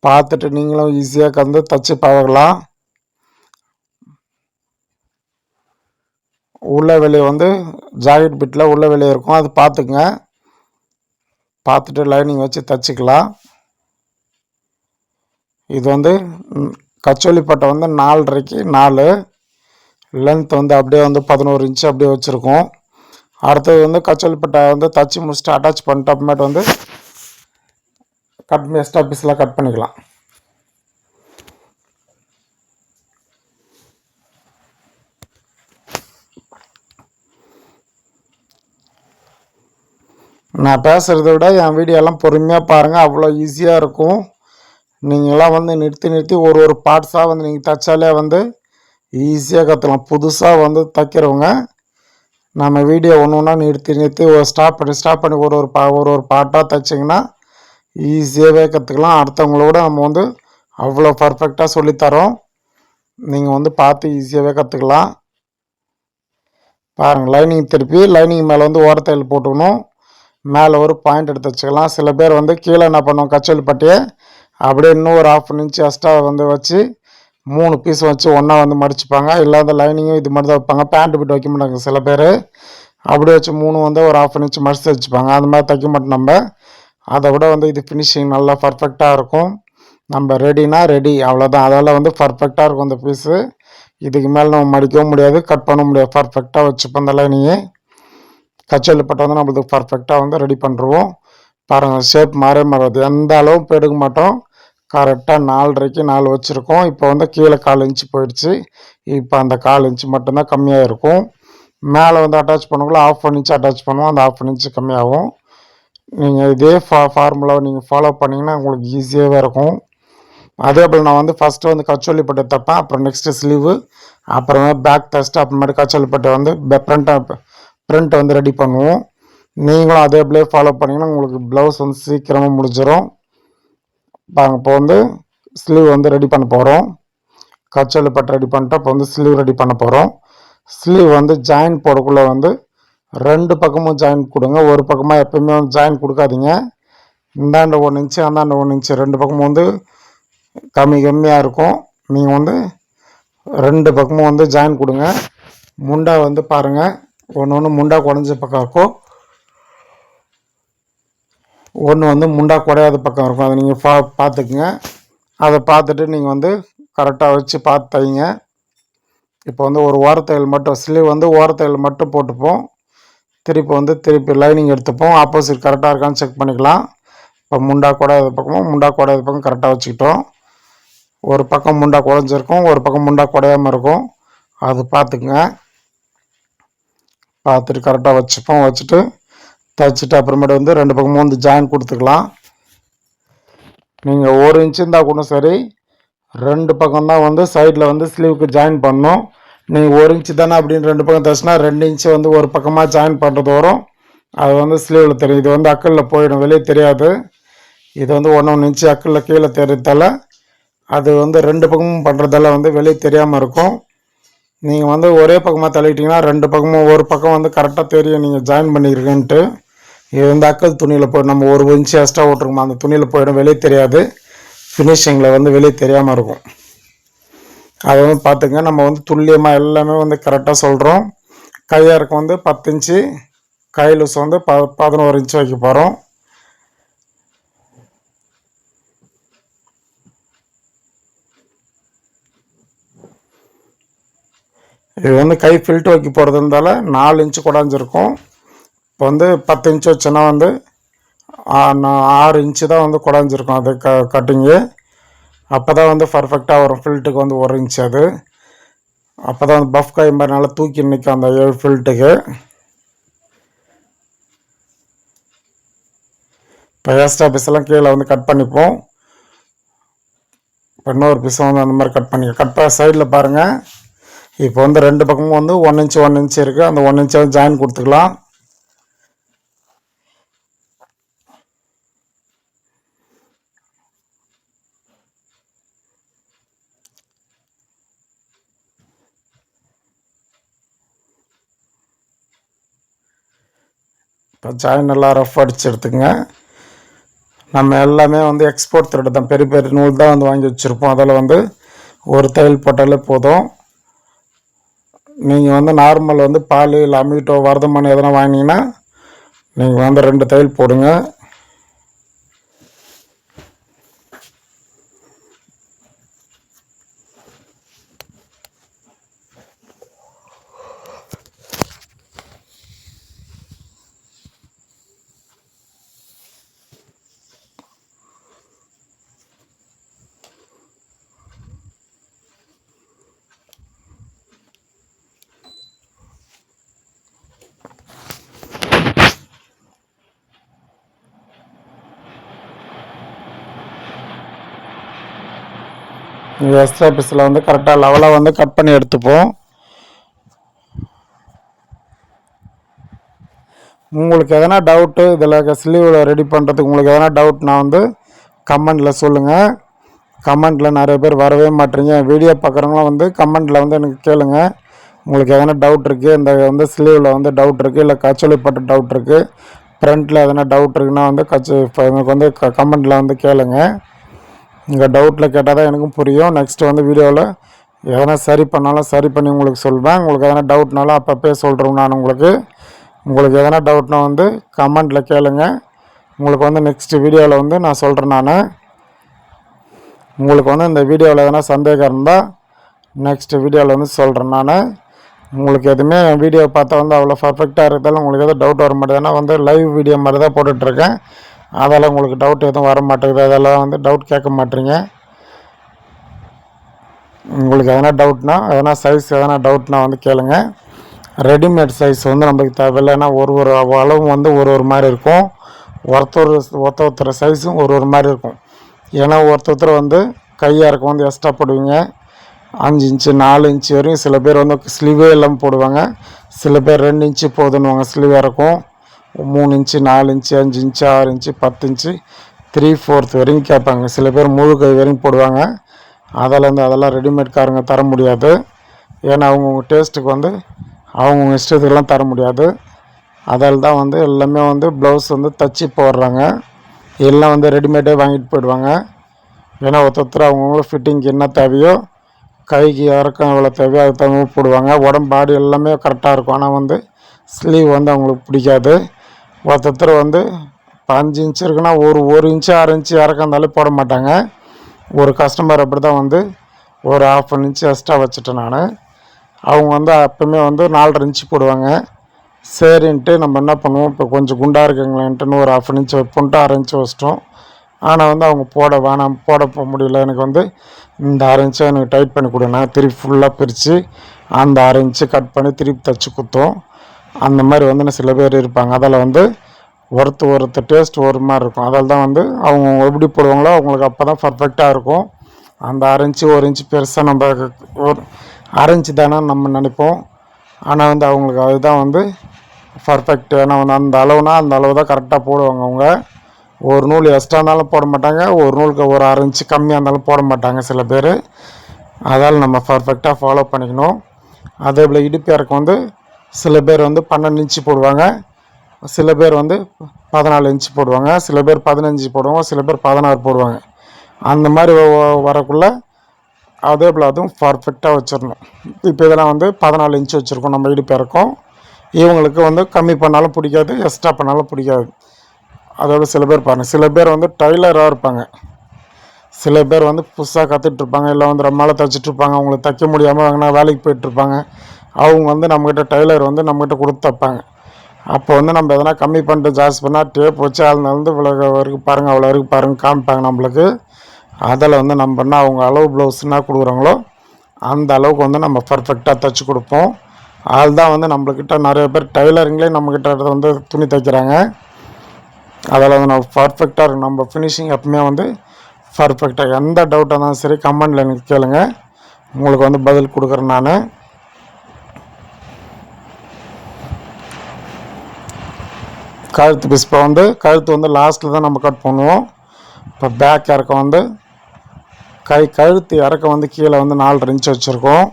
பார்த்துட்டு நீங்களும் ஈஸியாக வந்து தைச்சி பழகலாம். உள்ள வெளியே வந்து ஜாக்கெட் பிட்டில் உள்ள வெளியே இருக்கும், அது பார்த்துக்குங்க. பார்த்துட்டு லைனிங் வச்சு தைச்சிக்கலாம். இது வந்து கச்சோலி பட்டை வந்து 4.5க்கு 4, லென்த் வந்து அப்படியே வந்து 11 இன்ச்சு அப்படியே வச்சுருக்கோம். அடுத்தது வந்து கச்சோலி பட்டை வந்து தச்சு முடிச்சுட்டு அட்டாச் பண்ணிட்டு அப்புறமேட்டு வந்து எக்ஸ்ட்ரா பீஸ்லாம் கட் பண்ணிக்கலாம். நான் பேசுகிறத விட என் வீடியோலாம் பொறுமையாக பாருங்கள், அவ்வளோ ஈஸியாக இருக்கும். நீங்களாம் வந்து நிறுத்தி ஒரு பார்ட்ஸாக வந்து நீங்கள் தைச்சாலே வந்து ஈஸியாக கற்றுக்கலாம். புதுசாக வந்து தைக்கிறவங்க நம்ம வீடியோ ஒன்று ஒன்றா நிறுத்தி ஸ்டாப் பண்ணி ஒரு பார்ட்டாக தைச்சிங்கன்னா ஈஸியாகவே கற்றுக்கலாம். அடுத்தவங்களோட நம்ம வந்து அவ்வளோ பர்ஃபெக்டாக சொல்லித்தரோம். நீங்கள் வந்து பார்த்து ஈஸியாகவே கற்றுக்கலாம். பாருங்கள், லைனிங் திருப்பி லைனிங் மேலே வந்து ஓரத்தையில் போட்டுக்கணும். மேலே ஒரு பாயிண்ட் எடுத்து வச்சுக்கலாம். சில பேர் வந்து கீழே என்ன பண்ணுவோம், கச்சோலி பட்டியை அப்படியே இன்னும் ஒரு 1/2 இன்ச்சு எக்ஸ்ட்ரா வந்து வச்சு 3 பீஸ் வச்சு ஒன்றா வந்து மடிச்சுப்பாங்க. இல்லாத லைனிங்கும் இது மாதிரி தான் வைப்பாங்க. பேண்ட் பிட் வைக்க மாட்டாங்க சில பேர். அப்படியே வச்சு 3 வந்து ஒரு 1/2 இன்ச்சு மடித்து வச்சுப்பாங்க. அந்த மாதிரி தைக்க மாட்டோம் நம்ம. அதை விட வந்து இது ஃபினிஷிங் நல்லா பர்ஃபெக்டாக இருக்கும். நம்ம ரெடினா ரெடி, அவ்வளோதான். அதெல்லாம் வந்து பர்ஃபெக்டாக இருக்கும் அந்த பீஸு. இதுக்கு மேலே நம்ம மடிக்கவும் முடியாது, கட் பண்ண முடியாது. பர்ஃபெக்டாக வச்சுப்போம் அந்த லைனிங்கு. கச்சோலி பட்டை வந்து நம்மளுக்கு பர்ஃபெக்டாக வந்து ரெடி பண்ணுறோம். பாருங்கள், ஷேப் மாறாது. எந்த அளவும் எடுக்க மாட்டோம். கரெக்டாக 4.5க்கு 4 வச்சுருக்கோம். இப்போ வந்து கீழே 1/4 இன்ச்சு போயிடுச்சு. இப்போ அந்த 1/4 இன்ச்சு மட்டும்தான் கம்மியாக இருக்கும். மேலே வந்து அட்டாச் பண்ணக்குள்ள 1/2 இன்ச்சு அட்டாச் பண்ணுவோம். அந்த 1/2 இன்ச்சு கம்மியாகும். நீங்கள் இதே ஃபார்முலாவை நீங்கள் ஃபாலோ பண்ணிங்கன்னா உங்களுக்கு ஈஸியாகவே இருக்கும். அதே போல் நான் வந்து ஃபஸ்ட்டு வந்து கச்சோலி பட்டை தைப்பேன், அப்புறம் நெக்ஸ்ட்டு ஸ்லீவு, அப்புறமே பேக் தைச்சிட்டு அப்புறமேட்டு கச்சோலி பட்டை வந்து பிரிண்ட் வந்து ரெடி பண்ணுவோம். நீங்களும் அதே போலே ஃபாலோ பண்ணிங்கன்னா உங்களுக்கு ப்ளவுஸ் வந்து சீக்கிரமாக முடிஞ்சிடும். பாருங்கள், இப்போ வந்து ஸ்லீவ் வந்து ரெடி பண்ண போகிறோம். கச்சோலி பட்டை ரெடி பண்ணிட்டு இப்போ வந்து ஸ்லீவ் ரெடி பண்ண போகிறோம். ஸ்லீவ் வந்து ஜாயின் போடக்குள்ளே வந்து 2 பக்கமும் ஜாயின் கொடுங்க. ஒரு பக்கமாக எப்போயுமே வந்து ஜாயின் கொடுக்காதீங்க. இந்தாண்ட 1 இன்ச்சு அந்தாண்ட 1 இன்ச்சு 2 பக்கமும் வந்து கம்மியாக இருக்கும். நீங்கள் வந்து 2 பக்கமும் வந்து ஜாயின் கொடுங்க. முண்டா வந்து பாருங்கள், ஒன்று முண்டா குறைஞ்ச பக்கம் இருக்கும், ஒன்று வந்து முண்டா குறையாத பக்கம் இருக்கும். அதை நீங்கள் பார்த்துக்குங்க. அதை பார்த்துட்டு நீங்கள் வந்து கரெக்டாக வச்சு பார்த்து தைங்க. இப்போ வந்து ஒரு ஓரத்தையில் மட்டும் ஸ்லீவ் வந்து ஓரத்தையில் மட்டும் போட்டுப்போம். திருப்பி லைனிங் எடுத்துப்போம். ஆப்போசிட் கரெக்டாக இருக்கான்னு செக் பண்ணிக்கலாம். இப்போ முண்டா குறையாத பக்கம் கரெக்டாக வச்சுக்கிட்டோம். ஒரு பக்கம் முண்டா குறைஞ்சிருக்கும், ஒரு பக்கம் முண்டா குறையாமல் இருக்கும். அது பார்த்துக்குங்க. பார்த்துட்டு கரெக்டாக வச்சுட்டு தைச்சிட்டு அப்புறமேட்டு வந்து 2 பக்கமும் வந்து ஜாயின் கொடுத்துக்கலாம். நீங்கள் 1 இன்ச்சு இருந்தால் கூட சரி, 2 பக்கம் தான் வந்து சைடில் வந்து ஸ்லீவுக்கு ஜாயின் பண்ணணும். நீங்கள் 1 இன்ச்சு தானே அப்படின்னு 2 பக்கம் தைச்சினா 2 இன்ச்சு வந்து ஒரு பக்கமாக ஜாயின் பண்ணுறது வரும். அது வந்து ஸ்லீவில் தெரியும். இது வந்து அக்கலில் போயிடும், வெளியே தெரியாது. இது வந்து 1 இன்ச்சு அக்கலில் கீழே தெரியறதால அது வந்து 2 பக்கமும் பண்ணுறதால வந்து வெளியே தெரியாமல் இருக்கும். நீங்கள் வந்து ஒரே பக்கமாக தள்ளிட்டிங்கன்னா 2 பக்கமும் ஒரு பக்கம் வந்து கரெக்டாக தெரியும் நீங்கள் ஜாயின் பண்ணியிருக்கேன்ட்டு. இது வந்து அக்கல் துணியில் போய்டும். நம்ம 1 இன்ச்சு எக்ஸ்ட்ரா ஓட்டுருக்கோம், அந்த துணியில் போய்டும், வெளியே தெரியாது. ஃபினிஷிங்கில் வந்து வெளியே தெரியாமல் இருக்கும். அதை வந்து பார்த்துங்க. நம்ம வந்து துல்லியமாக எல்லாமே வந்து கரெக்டாக சொல்கிறோம். கையாருக்கு வந்து 10 இன்ச்சு, கை லூஸ் வந்து 11 இன்ச்சு வைக்க போகிறோம். இது வந்து கை ஃபில்ட்டு வைக்க போகிறது இருந்தால 4 இன்ச்சு குடஞ்சிருக்கும். இப்போ வந்து 10 இன்ச்சு வச்சோன்னா வந்து 6 இன்ச்சு தான் வந்து குடஞ்சிருக்கும். அது கட்டிங்கு அப்போ தான் வந்து பர்ஃபெக்டாக வரும். ஃபில்ட்டுக்கு வந்து 1 இன்ச்சு, அது அப்போ தான் வந்து பஃப் கை மாதிரி நல்லா தூக்கி நிற்கும் அந்த ஃபில்ட்டுக்கு. இப்போ எக்ஸ்ட்ரா பீஸெல்லாம் கீழே வந்து கட் பண்ணிப்போம். இப்போ இன்னொரு பீஸை வந்து அந்த மாதிரி கட் பண்ண சைடில் பாருங்கள். இப்போ வந்து 2 பக்கமும் வந்து 1 இன்ச்சு இருக்குது. அந்த 1 இன்ச்சை ஜாயின் கொடுத்துக்கலாம். இப்போ ஜாயின் எல்லாம் ரஃப் அடித்து எடுத்துக்கங்க. நம்ம எல்லாமே வந்து எக்ஸ்போர்ட் த்ரெட் தான், பெரிய பெரிய நூல் தான் வந்து வாங்கி வச்சுருப்போம். அதில் வந்து ஒரு தையல் போட்டாலே போதும். நீங்கள் வந்து நார்மல் வந்து பால் இல்லை அமிட்டோ வர்தமான எதனா வாங்கினீங்கன்னா நீங்கள் வந்து 2 தையல் போடுங்க. எக்ஸ்ட்ரா பீஸில் வந்து கரெக்டாக லெவலாக வந்து கட் பண்ணி எடுத்துப்போம். உங்களுக்கு எதனா டவுட்டு இதில் ஸ்லீவில் ரெடி பண்ணுறதுக்கு உங்களுக்கு எதனா டவுட்னா வந்து கமெண்டில் சொல்லுங்கள். கமெண்டில் நிறைய பேர் வரவே மாட்டேறீங்க. வீடியோ பார்க்குறவங்களாம் வந்து கமெண்டில் வந்து எனக்கு கேளுங்க. உங்களுக்கு எதனா டவுட் இருக்குது, இந்த வந்து ஸ்லீவில் வந்து டவுட் இருக்குது, இல்லை கச்சோலிப்பட்ட டவுட் இருக்குது, ஃப்ரண்ட்டில் எதனா டவுட் இருக்குன்னா வந்து எனக்கு வந்து கமெண்டில் வந்து கேளுங்க. இங்கே டவுட்டில் கேட்டால் தான் எனக்கும் புரியும். நெக்ஸ்ட்டு வந்து வீடியோவில் எதனா சரி பண்ணாலும் சரி பண்ணி உங்களுக்கு சொல்வேன். உங்களுக்கு எதனா டவுட்னாலும் அப்பப்போ சொல்கிறேன் நான் உங்களுக்கு எதனா டவுட்னா வந்து கமெண்டில் கேளுங்க. உங்களுக்கு வந்து நெக்ஸ்ட்டு வீடியோவில் வந்து நான் சொல்கிறேன். உங்களுக்கு வந்து இந்த வீடியோவில் எதனா சந்தேகம் இருந்தால் நெக்ஸ்ட்டு வீடியோவில் வந்து சொல்கிறேன். உங்களுக்கு எதுவுமே வீடியோ பார்த்தா வந்து அவ்வளோ பர்ஃபெக்டாக இருக்கிறதால உங்களுக்கு எதுவும் டவுட் வர மாட்டேது. ஏன்னா வந்து லைவ் வீடியோ மாதிரி தான் போட்டுட்ருக்கேன். அதெல்லாம் உங்களுக்கு டவுட் எதுவும் வர மாட்டேங்குது. அதெல்லாம் வந்து டவுட் கேட்க மாட்டேறீங்க. உங்களுக்கு எதனா டவுட்னா எதனா சைஸ் எதனா டவுட்னா வந்து கேளுங்க. ரெடிமேட் சைஸ் வந்து நம்மளுக்கு தேவையில்லைன்னா ஒரு அளவும் வந்து ஒரு மாதிரி இருக்கும். ஒருத்தர் சைஸும் ஒரு மாதிரி இருக்கும். ஏன்னா ஒருத்தர் வந்து கையாக இருக்கும் வந்து எக்ஸ்ட்ரா போடுவீங்க. 5 இன்ச்சு 4 இன்ச்சு வரையும் சில பேர் வந்து ஸ்லீவே இல்லாமல் போடுவாங்க. சில பேர் 2 இன்ச்சு போதுன்னுவாங்க ஸ்லீவாக இருக்கும். 3 inch 4 inch 5 inch 6 inch 10 inch 3/4 வரையும் கேட்பாங்க. சில பேர் முழு கை வரையும் போடுவாங்க. அதெல்லாம் ரெடிமேட்காரங்க தர முடியாது. ஏன்னா அவங்கவுங்க டேஸ்ட்டுக்கு வந்து அவங்கவுங்க இஷ்டத்துக்கெல்லாம் தர முடியாது. அதால் தான் வந்து எல்லாமே வந்து ப்ளவுஸ் வந்து தச்சு போடுறாங்க. எல்லாம் வந்து ரெடிமேடே வாங்கிட்டு போயிடுவாங்க. ஏன்னா ஒருத்தர் அவங்கவுங்களுக்கு ஃபிட்டிங்க்கு என்ன தேவையோ, கைக்கு இறக்கம் எவ்வளோ தேவையோ அது தகுந்த போடுவாங்க. உடம்பு பாடி எல்லாமே கரெக்டாக இருக்கும். ஆனால் வந்து ஸ்லீவ் வந்து அவங்களுக்கு பிடிக்காது. ஒருத்தர் வந்து 5 இன்ச்சு இருக்குன்னா ஒரு இன்ச்சு 6 இன்ச்சு இறக்கம் இருந்தாலே போட மாட்டாங்க. ஒரு கஸ்டமர் அப்படி தான் வந்து ஒரு 1/2 இன்ச்சு எக்ஸ்ட்ரா வச்சுட்டேன் நான். அவங்க வந்து அப்போவுமே வந்து 4.5 இன்ச்சு போடுவாங்க. சரின்ட்டு நம்ம என்ன பண்ணுவோம், இப்போ கொஞ்சம் குண்டாக இருக்குங்களேன்ட்டுன்னு ஒரு 1/2 இன்ச்சு வைப்போன்ட்டு 1/2 இன்ச்சு வச்சிட்டோம். ஆனால் வந்து அவங்க போட முடியல, எனக்கு வந்து இந்த 1/2 இன்ச்சை எனக்கு டைட் பண்ணி கொடுங்க, திருப்பி ஃபுல்லாக பிரித்து அந்த 1/2 இன்ச்சு கட் பண்ணி திருப்பி தைச்சி குத்தோம். அந்த மாதிரி வந்து சில பேர் இருப்பாங்க. அதில் வந்து ஒருத்தர் டேஸ்ட் ஒரு மாதிரி இருக்கும். அதில் தான் வந்து அவங்க எப்படி போடுவாங்களோ அவங்களுக்கு அப்போ தான் பர்ஃபெக்டாக இருக்கும். அந்த 1/2 இன்ச்சு 1 இன்ச்சு பெருசாக நம்ம ஒரு 1/2 இன்ச்சு தானே நம்ம நினைப்போம். ஆனால் வந்து அவங்களுக்கு அதுதான் வந்து பர்ஃபெக்ட். ஏன்னா வந்து அந்த அளவு தான் கரெக்டாக போடுவாங்க. அவங்க ஒரு நூல் எக்ஸ்ட்ரா இருந்தாலும் போட மாட்டாங்க, ஒரு நூலுக்கு ஒரு 1/2 இன்ச்சு கம்மியாக இருந்தாலும் போட மாட்டாங்க சில பேர். அதால் நம்ம பர்ஃபெக்டாக ஃபாலோ பண்ணிக்கணும். அதே போல் இடுப்பு இறக்கம் வந்து சில பேர் வந்து 12 இன்ச்சு போடுவாங்க, சில பேர் வந்து 14 இன்ச்சு போடுவாங்க, சில பேர் 15 போடுவாங்க, சில பேர் 16 போடுவாங்க. அந்த மாதிரி வரக்குள்ளே அதே போல் அதுவும் பர்ஃபெக்டாக வச்சிடணும். இப்போ இதெல்லாம் வந்து 14 இன்ச்சு வச்சுருக்கோம் நம்ம இடுப்பு இறக்கம். இவங்களுக்கு வந்து கம்மி பண்ணாலும் பிடிக்காது, எக்ஸ்ட்ரா பண்ணாலும் பிடிக்காது. அதோட சில பேர் பாருங்கள், சில பேர் வந்து டைலராக இருப்பாங்க, சில பேர் வந்து புதுசாக கற்றுட்ருப்பாங்க, இல்லை வந்து ரொம்ப நாளாக தைச்சிட்ருப்பாங்க, அவங்களுக்கு தைக்க முடியாமல் வாங்கினா வேலைக்கு போயிட்டுருப்பாங்க. அவங்க வந்து நம்மக்கிட்ட டைலர் வந்து நம்மக்கிட்ட கொடுத்து தைப்பாங்க. அப்போ வந்து நம்ம எதனா கம்மி பண்ணிட்டு ஜாஸ்தி பண்ணால் டேப் வச்சு அதில் வந்து இவ்வளோ வரைக்கும் பாருங்கள் அவ்வளோ வரைக்கும் பாருங்கள் காமிப்பாங்க நம்மளுக்கு. அதில் வந்து நம்ம என்ன அவங்க அளவு ப்ளவுஸ்னா கொடுக்குறாங்களோ அந்த அளவுக்கு வந்து நம்ம பர்ஃபெக்டாக தைச்சி கொடுப்போம். அதுதான் வந்து நம்மக்கிட்ட நிறைய பேர் டைலருங்களே நம்மக்கிட்ட வந்து துணி தைக்கிறாங்க. அதில் வந்து நம்ம பர்ஃபெக்டாக இருக்கும். நம்ம ஃபினிஷிங் எப்பவுமே வந்து பர்ஃபெக்டாக. எந்த டவுட்டாக இருந்தாலும் சரி கமெண்டில் எனக்கு கேளுங்க, உங்களுக்கு வந்து பதில் கொடுக்குறேன் நான். கழுத்து பீஸ் இப்போ வந்து கழுத்து வந்து லாஸ்ட்டில் தான் நம்ம கட் பண்ணுவோம். இப்போ பேக் இறக்கம் வந்து கழுத்து இறக்கம் வந்து கீழே வந்து 4.5 இன்ச்சு வச்சுருக்கோம்.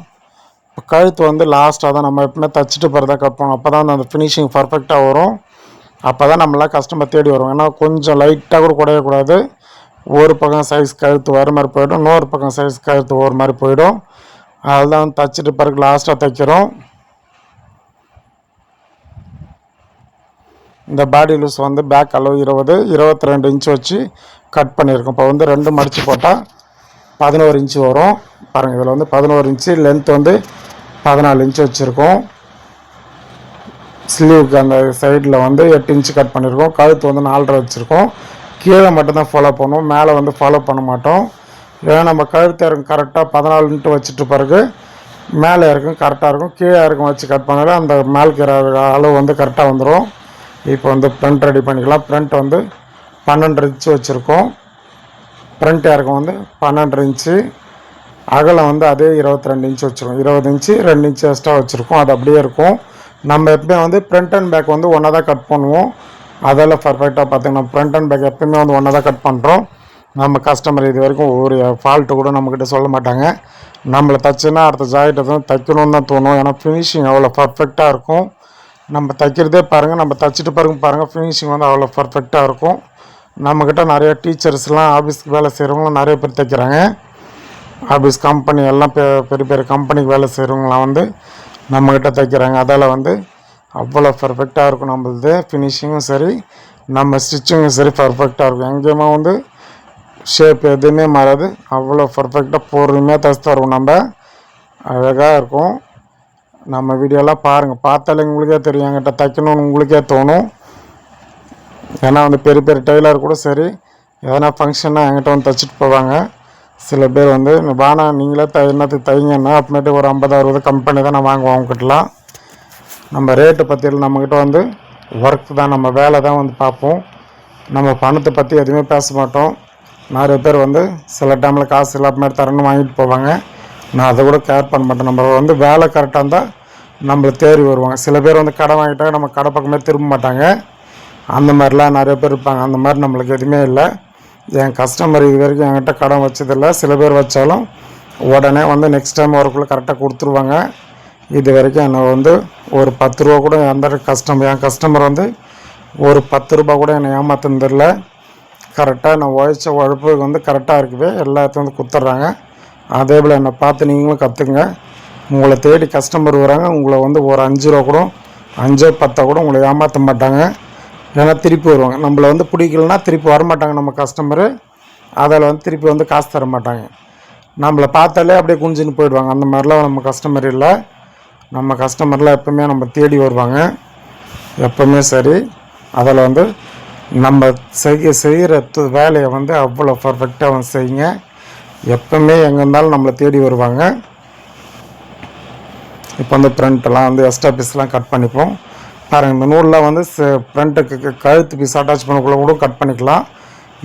இப்போ கழுத்து வந்து லாஸ்ட்டாக தான் நம்ம எப்பவுமே தைச்சிட்டு பிறகு கட் பண்ணுவோம். அப்போ தான் அந்த ஃபினிஷிங் பர்ஃபெக்டாக வரும். அப்போ தான் நம்மளாம் கஸ்டமர் தேடி வருவோம். ஏன்னா கொஞ்சம் லைட்டாக கூட குடையக்கூடாது. ஒரு பக்கம் சைஸ் கழுத்து வர மாதிரி போய்டும், இன்னொரு பக்கம் சைஸ் கழுத்து ஒரு மாதிரி போயிடும். அதுதான் வந்து தைச்சிட்டு பிறகு லாஸ்ட்டாக தைக்கிறோம். இந்த பாடி லூஸ் வந்து பேக் அளவு 22 இன்ச்சு வச்சு கட் பண்ணியிருக்கோம். இப்போ வந்து 2 மடித்து போட்டால் 11 இன்ச்சு வரும். பாருங்கள், இதில் வந்து 11 இன்ச்சு, லென்த் வந்து 14 இன்ச்சு வச்சுருக்கோம். ஸ்லீவுக்கு அந்த சைடில் வந்து 8 இன்ச்சு கட் பண்ணியிருக்கோம். கழுத்து வந்து 4.5 வச்சுருக்கோம். கீழே மட்டும்தான் ஃபாலோ பண்ணுவோம், மேலே வந்து ஃபாலோ பண்ண மாட்டோம். ஏன்னா நம்ம கழுத்து இறக்கம் கரெக்டாக 14 இன்ட்டு வச்சுட்டு பிறகு மேலே இறக்கம் கரெக்டாக இருக்கும். கீழே இறக்கம் வச்சு கட் பண்ணாலே அந்த மேலுக்கு அளவு வந்து கரெக்டாக வந்துடும். இப்போ வந்து ஃப்ரண்ட் ரெடி பண்ணிக்கலாம். ஃப்ரண்ட் வந்து 12 இன்ச்சு வச்சுருக்கோம். ஃப்ரண்ட் இறக்கம் வந்து 12 இன்ச்சு. அகலம் வந்து அதே 22 இன்ச் வச்சுருக்கோம். 20 இன்ச்சு 2 இன்ச்சு எக்ஸ்ட்ரா வச்சுருக்கோம். அது அப்படியே இருக்கும். நம்ம எப்பவுமே வந்து ஃப்ரண்ட் அண்ட் பேக் வந்து ஒன்றா தான் கட் பண்ணுவோம். அதெல்லாம் பர்ஃபெக்டாக பார்த்திங்கன்னா ஃப்ரண்ட் அண்ட் பேக் எப்பவுமே வந்து ஒன்றா தான் கட் பண்ணுறோம். நம்ம கஸ்டமர் இது வரைக்கும் ஒரு ஃபால்ட்டு கூட நம்மக்கிட்ட சொல்ல மாட்டாங்க. நம்மளை தச்சுன்னா அடுத்த ஜாக்கெட்டை தான் தைக்கணும்னு தான் தோணும். ஏன்னா ஃபினிஷிங் அவ்வளோ பர்ஃபெக்டாக இருக்கும். நம்ம தைக்கிறதே பாருங்கள், நம்ம தைச்சிட்டு பாருங்கள் ஃபினிஷிங் வந்து அவ்வளோ பர்ஃபெக்டாக இருக்கும். நம்மக்கிட்ட நிறைய டீச்சர்ஸ்லாம் ஆஃபீஸ்க்கு வேலை செய்கிறவங்களும் நிறைய பேர் தைக்கிறாங்க. ஆஃபீஸ் கம்பெனி எல்லாம் பெரிய பெரிய கம்பெனிக்கு வேலை செய்கிறவங்களாம் வந்து நம்மக்கிட்ட தைக்கிறாங்க. அதால் வந்து அவ்வளோ பர்ஃபெக்டாக இருக்கும். நம்மளது ஃபினிஷிங்கும் சரி, நம்ம ஸ்டிச்சிங்கும் சரி பர்ஃபெக்டாக இருக்கும். எங்கேயுமே வந்து ஷேப் எதுவுமே மாறாது. அவ்வளோ பர்ஃபெக்டாக பொறுமையாக தைச்சு தருவோம். நம்ம அழகாக இருக்கும். நம்ம வீடியோலாம் பாருங்கள், பார்த்தாலே உங்களுக்கே தெரியும் என்கிட்ட தைக்கணும்னு உங்களுக்கே தோணும். ஏன்னா வந்து பெரிய பெரிய டெய்லர் கூட சரி, எதனா ஃபங்க்ஷன்னா என்கிட்ட வந்து தைச்சிட்டு போவாங்க. சில பேர் வந்து வானா நீங்களே என்னத்துக்கு தைங்கன்னா அப்புறமேட்டு ஒரு 50-60 கம்பெனி தான் நான் வாங்குவோம் அவங்ககிட்டலாம். நம்ம ரேட்டு பற்றியில் நம்மக்கிட்ட வந்து ஒர்க் தான், நம்ம வேலை தான் வந்து பார்ப்போம். நம்ம பணத்தை பற்றி எதுவுமே பேச மாட்டோம். நிறைய பேர் வந்து சில டைமில் காசு இல்லாமல் தரணும்னு வாங்கிட்டு போவாங்க. நான் அதை கூட கேர் பண்ண மாட்டேன். நம்ம வந்து வேலை கரெக்டாக இருந்தால் நம்மளை தேடி வருவாங்க. சில பேர் வந்து கடை வாங்கிட்டாங்க நம்ம கடை பக்கமே திரும்ப மாட்டாங்க. அந்த மாதிரிலாம் நிறைய பேர் இருப்பாங்க. அந்த மாதிரி நம்மளுக்கு எதுவுமே இல்லை. என் கஸ்டமர் இது வரைக்கும் என்கிட்ட கடன் வச்சதில்லை. சில பேர் வச்சாலும் உடனே வந்து நெக்ஸ்ட் டைம் வரக்குள்ளே கரெக்டாக கொடுத்துருவாங்க. இது வரைக்கும் என்னை வந்து ஒரு 10 ரூபா கூட என் கஸ்டமர் வந்து ஒரு 10 ரூபா கூட என்னை ஏமாத்துனதில்லை. கரெக்டாக நான் உழைச்ச உழைப்புக்கு வந்து கரெக்டாக இருக்குவே எல்லாத்தையும் வந்து கொடுத்துட்றாங்க. அதே போல் என்னை பார்த்து நீங்களும் கற்றுக்குங்க. உங்களை தேடி கஸ்டமர் வராங்க. உங்களை வந்து ஒரு 5 ரூபா கூட 5-10 கூட உங்களை ஏமாற்ற மாட்டாங்க. ஏன்னா திருப்பி வருவாங்க. நம்மளை வந்து பிடிக்கலன்னா திருப்பி வரமாட்டாங்க நம்ம கஸ்டமரு. அதில் வந்து திருப்பி வந்து காசு தர மாட்டாங்க. நம்மளை பார்த்தாலே அப்படியே குஞ்சுன்னு போயிடுவாங்க. அந்த மாதிரிலாம் நம்ம கஸ்டமர் இல்லை. நம்ம கஸ்டமர்லாம் எப்போவுமே நம்ம தேடி வருவாங்க, எப்போவுமே சரி. அதில் வந்து நம்ம செய்கிற வேலையை வந்து அவ்வளோ பர்ஃபெக்டாக வந்து செய்யுங்க. எப்போவுமே எங்கே இருந்தாலும் நம்மளை தேடி வருவாங்க. இப்போ வந்து ஃப்ரண்ட்டெல்லாம் வந்து எக்ஸ்ட்ரா பீஸ்லாம் கட் பண்ணிப்போம். பாருங்கள், இந்த நூலில் வந்து ஃப்ரண்ட்டுக்கு கழுத்து பீஸ் அட்டாச் பண்ணக்குள்ள கூட கட் பண்ணிக்கலாம்.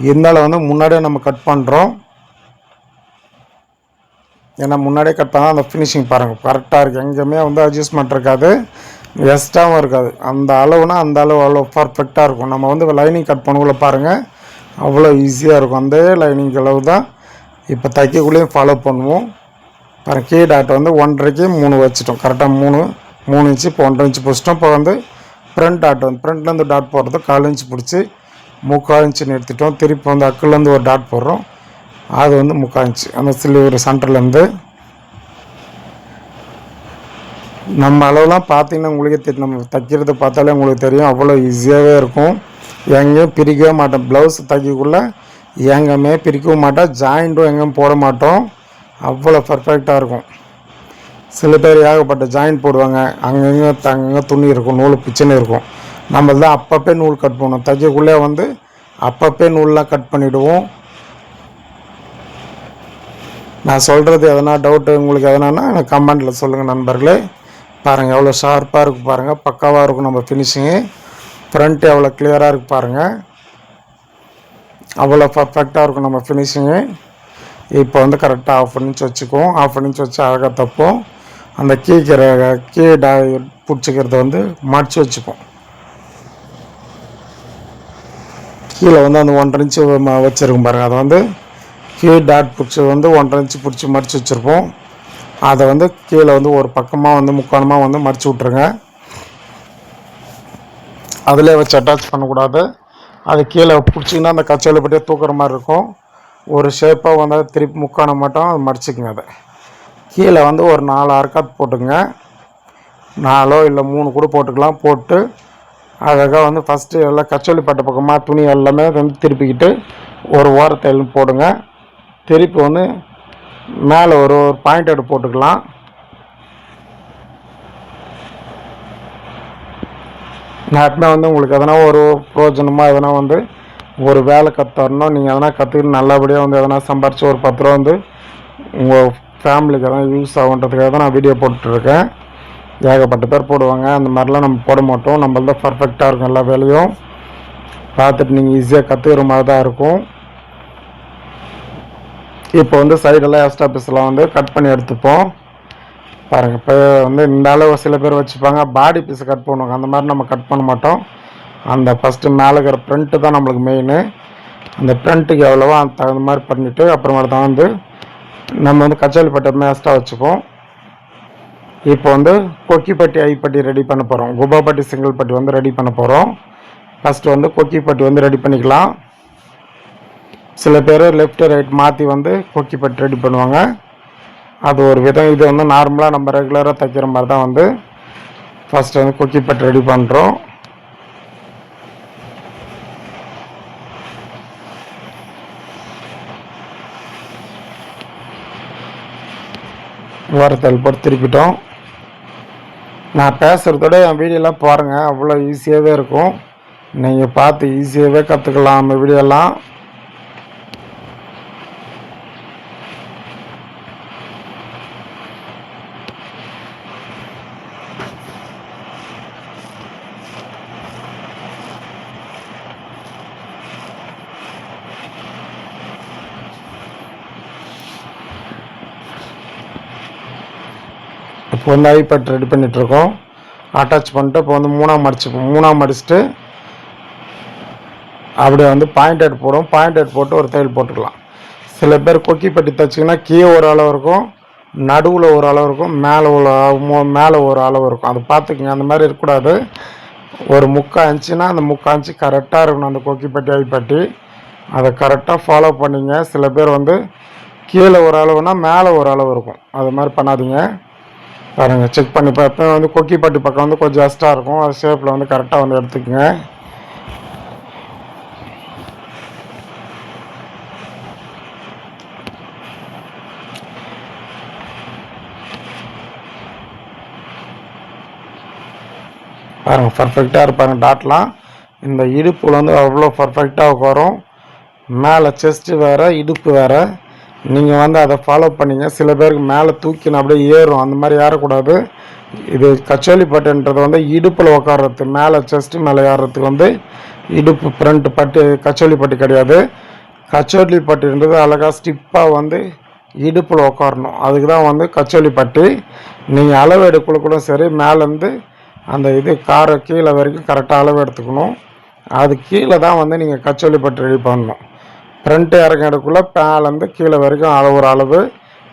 இருந்தாலும் வந்து முன்னாடியே நம்ம கட் பண்ணுறோம். ஏன்னா முன்னாடியே கட் பண்ணால் அந்த ஃபினிஷிங் பாருங்கள் கரெக்டாக இருக்குது. எங்கேயுமே வந்து அட்ஜஸ்ட்மெண்ட் இருக்காது, எக்ஸ்ட்ராவும் இருக்காது. அந்த அளவுனா அந்த அளவு அவ்வளோ பர்ஃபெக்டாக இருக்கும். நம்ம வந்து லைனிங் கட் பண்ணக்குள்ள பாருங்கள் அவ்வளோ ஈஸியாக இருக்கும். அந்த லைனிங் அளவு தான் இப்போ தைக்கக்குள்ளேயும் ஃபாலோ பண்ணுவோம். பாருங்கள், கீ டாட் வந்து 1.5க்கு 3 வச்சுட்டோம். கரெக்டாக 3 இன்ச்சு இப்போ 1.5 இன்ச்சு பிடிச்சிட்டோம். இப்போ வந்து ஃப்ரண்ட் டாட் வந்து ஃப்ரண்ட்லேருந்து டாட் போடுறது 4 இன்ச்சு பிடிச்சி 3/4 இன்ச்சு நிறுத்திட்டோம். திருப்பி வந்து அக்குலேருந்து ஒரு டாட் போடுறோம். அது வந்து 3/4 இன்ச்சு அந்த சில்வர் சென்டர்லேருந்து. நம்ம அளவுலாம் பார்த்தீங்கன்னா உங்களுக்கே தெரியும். நம்ம தைக்கிறது பார்த்தாலே உங்களுக்கு தெரியும் அவ்வளோ ஈஸியாகவே இருக்கும். எங்கேயும் பிரிக்கவே மாட்டோம். ப்ளவுஸ் தைக்கக்குள்ளே எங்கேயுமே பிரிக்கவும் மாட்டோம், ஜாயிண்ட்டும் எங்கேயும் போட மாட்டோம். அவ்வளோ பர்ஃபெக்டாக இருக்கும். சில பேர் ஏகப்பட்ட ஜாயிண்ட் போடுவாங்க, அங்கங்கே துணி இருக்கும், நூல் பிச்சுன்னு இருக்கும். நம்ம தான் அப்பப்போ நூல் கட் பண்ணுவோம். தைக்கக்குள்ளே வந்து அப்பப்போ நூல்லாம் கட் பண்ணிவிடுவோம். நான் சொல்கிறது எதனா டவுட்டு உங்களுக்கு எதனான்னா எனக்கு கமெண்டில் சொல்லுங்கள் நண்பர்களே. பாருங்கள் எவ்வளோ ஷார்ப்பாக இருக்குது பாருங்கள், பக்காவாக இருக்கும் நம்ம ஃபினிஷிங்கு. ஃப்ரண்ட் எவ்வளோ கிளியராக இருக்குது பாருங்கள், அவ்வளோ பர்ஃபெக்டாக இருக்கும் நம்ம ஃபினிஷிங்கு. இப்போ வந்து கரெக்டாக 1/2 இன்ச் வச்சுக்குவோம். 1/2 இன்ச் வச்சு அழகாக தைப்போம். அந்த கீ பிடிச்சிக்கிறத வந்து மடித்து வச்சுப்போம். கீழே வந்து அந்த 1.5 இன்ச்சு வச்சுருக்கும் பாருங்கள். அதை வந்து கீ டாட் பிடிச்சி வந்து 1.5 இன்ச்சு பிடிச்சி மடித்து வச்சுருப்போம். அதை வந்து கீழே வந்து ஒரு பக்கமாக வந்து முக்கோணமாக வந்து மடித்து விட்ருங்க. அதிலே வச்சு அட்டாச் பண்ணக்கூடாது. அது கீழே பிடிச்சிங்கன்னா அந்த கச்சையில் பட்டியே தூக்குற மாதிரி இருக்கும். ஒரு ஷேப்பாக வந்து திருப்பி முக்கோணம் மட்டும் அது மடிச்சிக்கங்க. அதை கீழே வந்து ஒரு 4 அரைக்காத் போட்டுங்க. 4 இல்லை 3 கூட போட்டுக்கலாம். போட்டு அழகாக வந்து ஃபஸ்ட்டு எல்லாம் கச்சோலி பட்ட பக்கமாக துணி எல்லாமே வந்து திருப்பிக்கிட்டு ஒரு ஓரத்தை போடுங்க. திருப்பி வந்து மேலே ஒரு பாயிண்ட் எடுத்து போட்டுக்கலாம். நான் எப்பவுமே வந்து உங்களுக்கு எதனா ஒரு பிரயோஜனமாக எதனா வந்து ஒரு வேலை கற்றுறணும், நீங்கள் எதனா கற்றுக்கிட்டு நல்லபடியாக வந்து எதனா சம்பாரித்து ஒரு 10 ரூபா வந்து உங்கள் ஃபேமிலிக்கு எதனா யூஸ் ஆகுன்றதுக்காக தான் நான் வீடியோ போட்டுட்ருக்கேன். ஏகப்பட்ட பேர் போடுவாங்க, அந்த மாதிரிலாம் நம்ம போட மாட்டோம். நம்மள்தான் பர்ஃபெக்டாக இருக்கும். எல்லா வேலையும் பார்த்துட்டு நீங்கள் ஈஸியாக கற்றுக்கிற மாதிரி தான் இருக்கும். இப்போ வந்து சைடெல்லாம் எக்ஸ்ட்ரா பீஸ்லாம் வந்து கட் பண்ணி எடுத்துப்போம். பாருங்கள், இப்போ வந்து இந்த அளவு சில பேர் வச்சுப்பாங்க, பாடி பீஸை கட் பண்ணுவாங்க. அந்த மாதிரி நம்ம கட் பண்ண மாட்டோம். அந்த ஃபஸ்ட்டு மேலே இருக்கிற ஃப்ரண்ட்டு தான் நம்மளுக்கு மெயின். அந்த ஃப்ரண்ட்டுக்கு எவ்வளவோ அந்த தகுந்த மாதிரி பண்ணிவிட்டு அப்புறமேட்டு தான் வந்து நம்ம வந்து கச்சாலி பட்டை எக்ஸ்ட்ரா வச்சுப்போம். இப்போ வந்து கொக்கி பட்டி ஐப்பட்டி ரெடி பண்ண போகிறோம். குபா பட்டி சிங்கிள் பட்டி வந்து ரெடி பண்ண போகிறோம். ஃபஸ்ட்டு வந்து கொக்கி பட்டி வந்து ரெடி பண்ணிக்கலாம். சில பேர் லெஃப்ட் ரைட் மாற்றி வந்து கொக்கி பட்டி ரெடி பண்ணுவாங்க. அது ஒரு விதம். இது வந்து நார்மலாக நம்ம ரெகுலராக தைக்கிற மாதிரி தான் வந்து ஃபஸ்ட்டு வந்து கொக்கி பட்டி ரெடி பண்ணுறோம். ஓரத்தில் போட்டு திருப்பிட்டோம். நான் பேசுகிறதோட என் வீடியோலாம் பாருங்கள், அவ்வளோ ஈஸியாகவே இருக்கும். நீங்கள் பார்த்து ஈஸியாகவே கற்றுக்கலாம் நம்ம வீடியோலாம். இப்போ வந்து ஐபேட் ரெடி பண்ணிகிட்ருக்கோம். அட்டாச் பண்ணிட்டு இப்போ வந்து மூணாக மடிச்சுட்டு அப்படியே வந்து பாயிண்ட் போடும். பாயிண்ட் போட்டு ஒரு தையல் போட்டுக்கலாம். சில பேர் கொக்கி பட்டி தைச்சிங்கன்னா கீழே ஒரு அளவு இருக்கும், நடுவில் ஒரு அளவு இருக்கும், மேலே ஒரு அளவு இருக்கும். அதை பார்த்துக்குங்க. அந்த மாதிரி இருக்கக்கூடாது. ஒரு 3/4 இன்ச்சுனா அந்த 3/4 இன்ச்சு கரெக்டாக இருக்கணும் அந்த கொக்கி பட்டி ஐப்பட்டி. அதை கரெக்டாக ஃபாலோ பண்ணிங்க. சில பேர் வந்து கீழே ஒரு அளவுனா மேலே ஒரு அளவு இருக்கும். அது மாதிரி பண்ணாதீங்க. பாருங்கள், செக் பண்ணி பார்ப்பேன். வந்து கொக்கி பட்டி பக்கம் வந்து கொஞ்சம் எக்ஸ்ட்ரா இருக்கும். அது ஷேப்பில் வந்து கரெக்டாக வந்து எடுத்துக்கோங்க. பாருங்கள், பர்ஃபெக்டாக இருப்பாங்க டாட்லாம். இந்த இடுப்பில் வந்து அவ்வளோ பர்ஃபெக்டாக வரும். மேலே செஸ்ட்டு வேறு, இடுப்பு வேறு. நீங்கள் வந்து அதை ஃபாலோ பண்ணிங்க. சில பேருக்கு மேலே தூக்கின அப்படியே ஏறும். அந்த மாதிரி ஏறக்கூடாது. இது கச்சோலி பட்டுன்றது வந்து இடுப்பில் உட்கார்றது, மேலே செஸ்ட்டு மேலே ஏறுறதுக்கு வந்து இடுப்பு ஃப்ரண்ட் பட்டு கச்சோலி பட்டு கிடையாது. கச்சோலி பட்டுன்றது அழகாக ஸ்டிப்பாக வந்து இடுப்பில் உட்காரணும். அதுக்கு தான் வந்து கச்சோலி பட்டு. நீங்கள் அளவு எடுக்கல கூட சரி, மேலேருந்து அந்த இது காரை கீழே வரைக்கும் கரெக்டாக அளவு எடுத்துக்கணும். அது கீழே தான் வந்து நீங்கள் கச்சோலி பட்டு ரெடி பண்ணணும். ஃப்ரண்ட்டு இறங்க எடுக்குள்ளே மேலேருந்து கீழே வரைக்கும் ஒரு அளவு,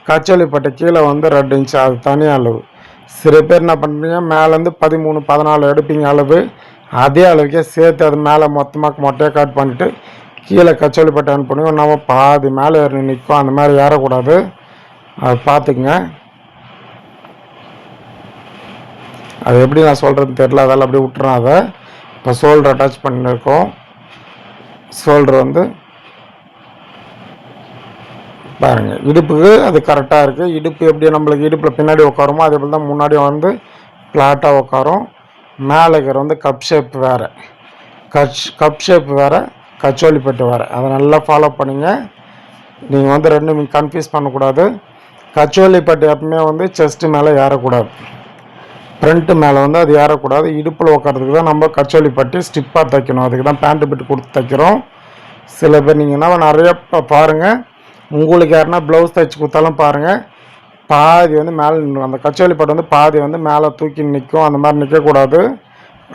கச்சோலி பட்டு கீழே வந்து 2 இன்ச்சு, அது தனி அளவு. சில பேர் என்ன பண்ணுறீங்க, மேலேருந்து 13, 14 எடுப்பீங்க அளவு. அதே அளவுக்கே சேர்த்து அது மேலே மொட்டையாக கட் பண்ணிவிட்டு கீழே கச்சோலி பட்டு அனுப்புனீங்க. நம்ம பாதி மேலே ஏறி நிற்கும். அந்த மாதிரி ஏறக்கூடாது. அது பார்த்துக்குங்க. அது எப்படி நான் சொல்கிறதுன்னு தெரில, அதெல்லாம் அப்படியே விட்டுறோம். அதை இப்போ ஷோல்டர் அட்டாச் பண்ணியிருக்கோம். ஷோல்டர் வந்து பாருங்கள், இடுப்புக்கு அது கரெக்டாக இருக்குது. இடுப்பு எப்படி நம்மளுக்கு இடுப்பில் பின்னாடி உட்காருமோ அதே போல் தான் முன்னாடி வந்து ஃப்ளாட்டாக உட்காரும். மேலே இருக்கிற வந்து கப் ஷேப் வேறு, கப் ஷேப் வேறு, கச்சோலி பட்டு வேறு. அதை நல்லா ஃபாலோ பண்ணிங்க. நீங்கள் வந்து ரெண்டும் கன்ஃபியூஸ் பண்ணக்கூடாது. கச்சோலி பட்டு எப்பவுமே வந்து செஸ்ட்டு மேலே ஏறக்கூடாது, ஃப்ரண்ட்டு மேலே வந்து அது ஏறக்கூடாது. இடுப்பில் உட்காரதுக்கு தான் நம்ம கச்சோலி பட்டு ஸ்டிப்பாக தைக்கணும். அதுக்கு தான் பேண்ட்டு பிட்டு கொடுத்து தைக்கிறோம். சில பேர் நீங்கள் என்ன நிறைய பாருங்கள், உங்களுக்கு யாருன்னா ப்ளவுஸ் தைச்சி கொடுத்தாலும் பாருங்கள், பாதி வந்து மேலே நிற்கும். அந்த கச்சோலி பட்டு வந்து பாதி வந்து மேலே தூக்கி நிற்கும். அந்த மாதிரி நிற்கக்கூடாது.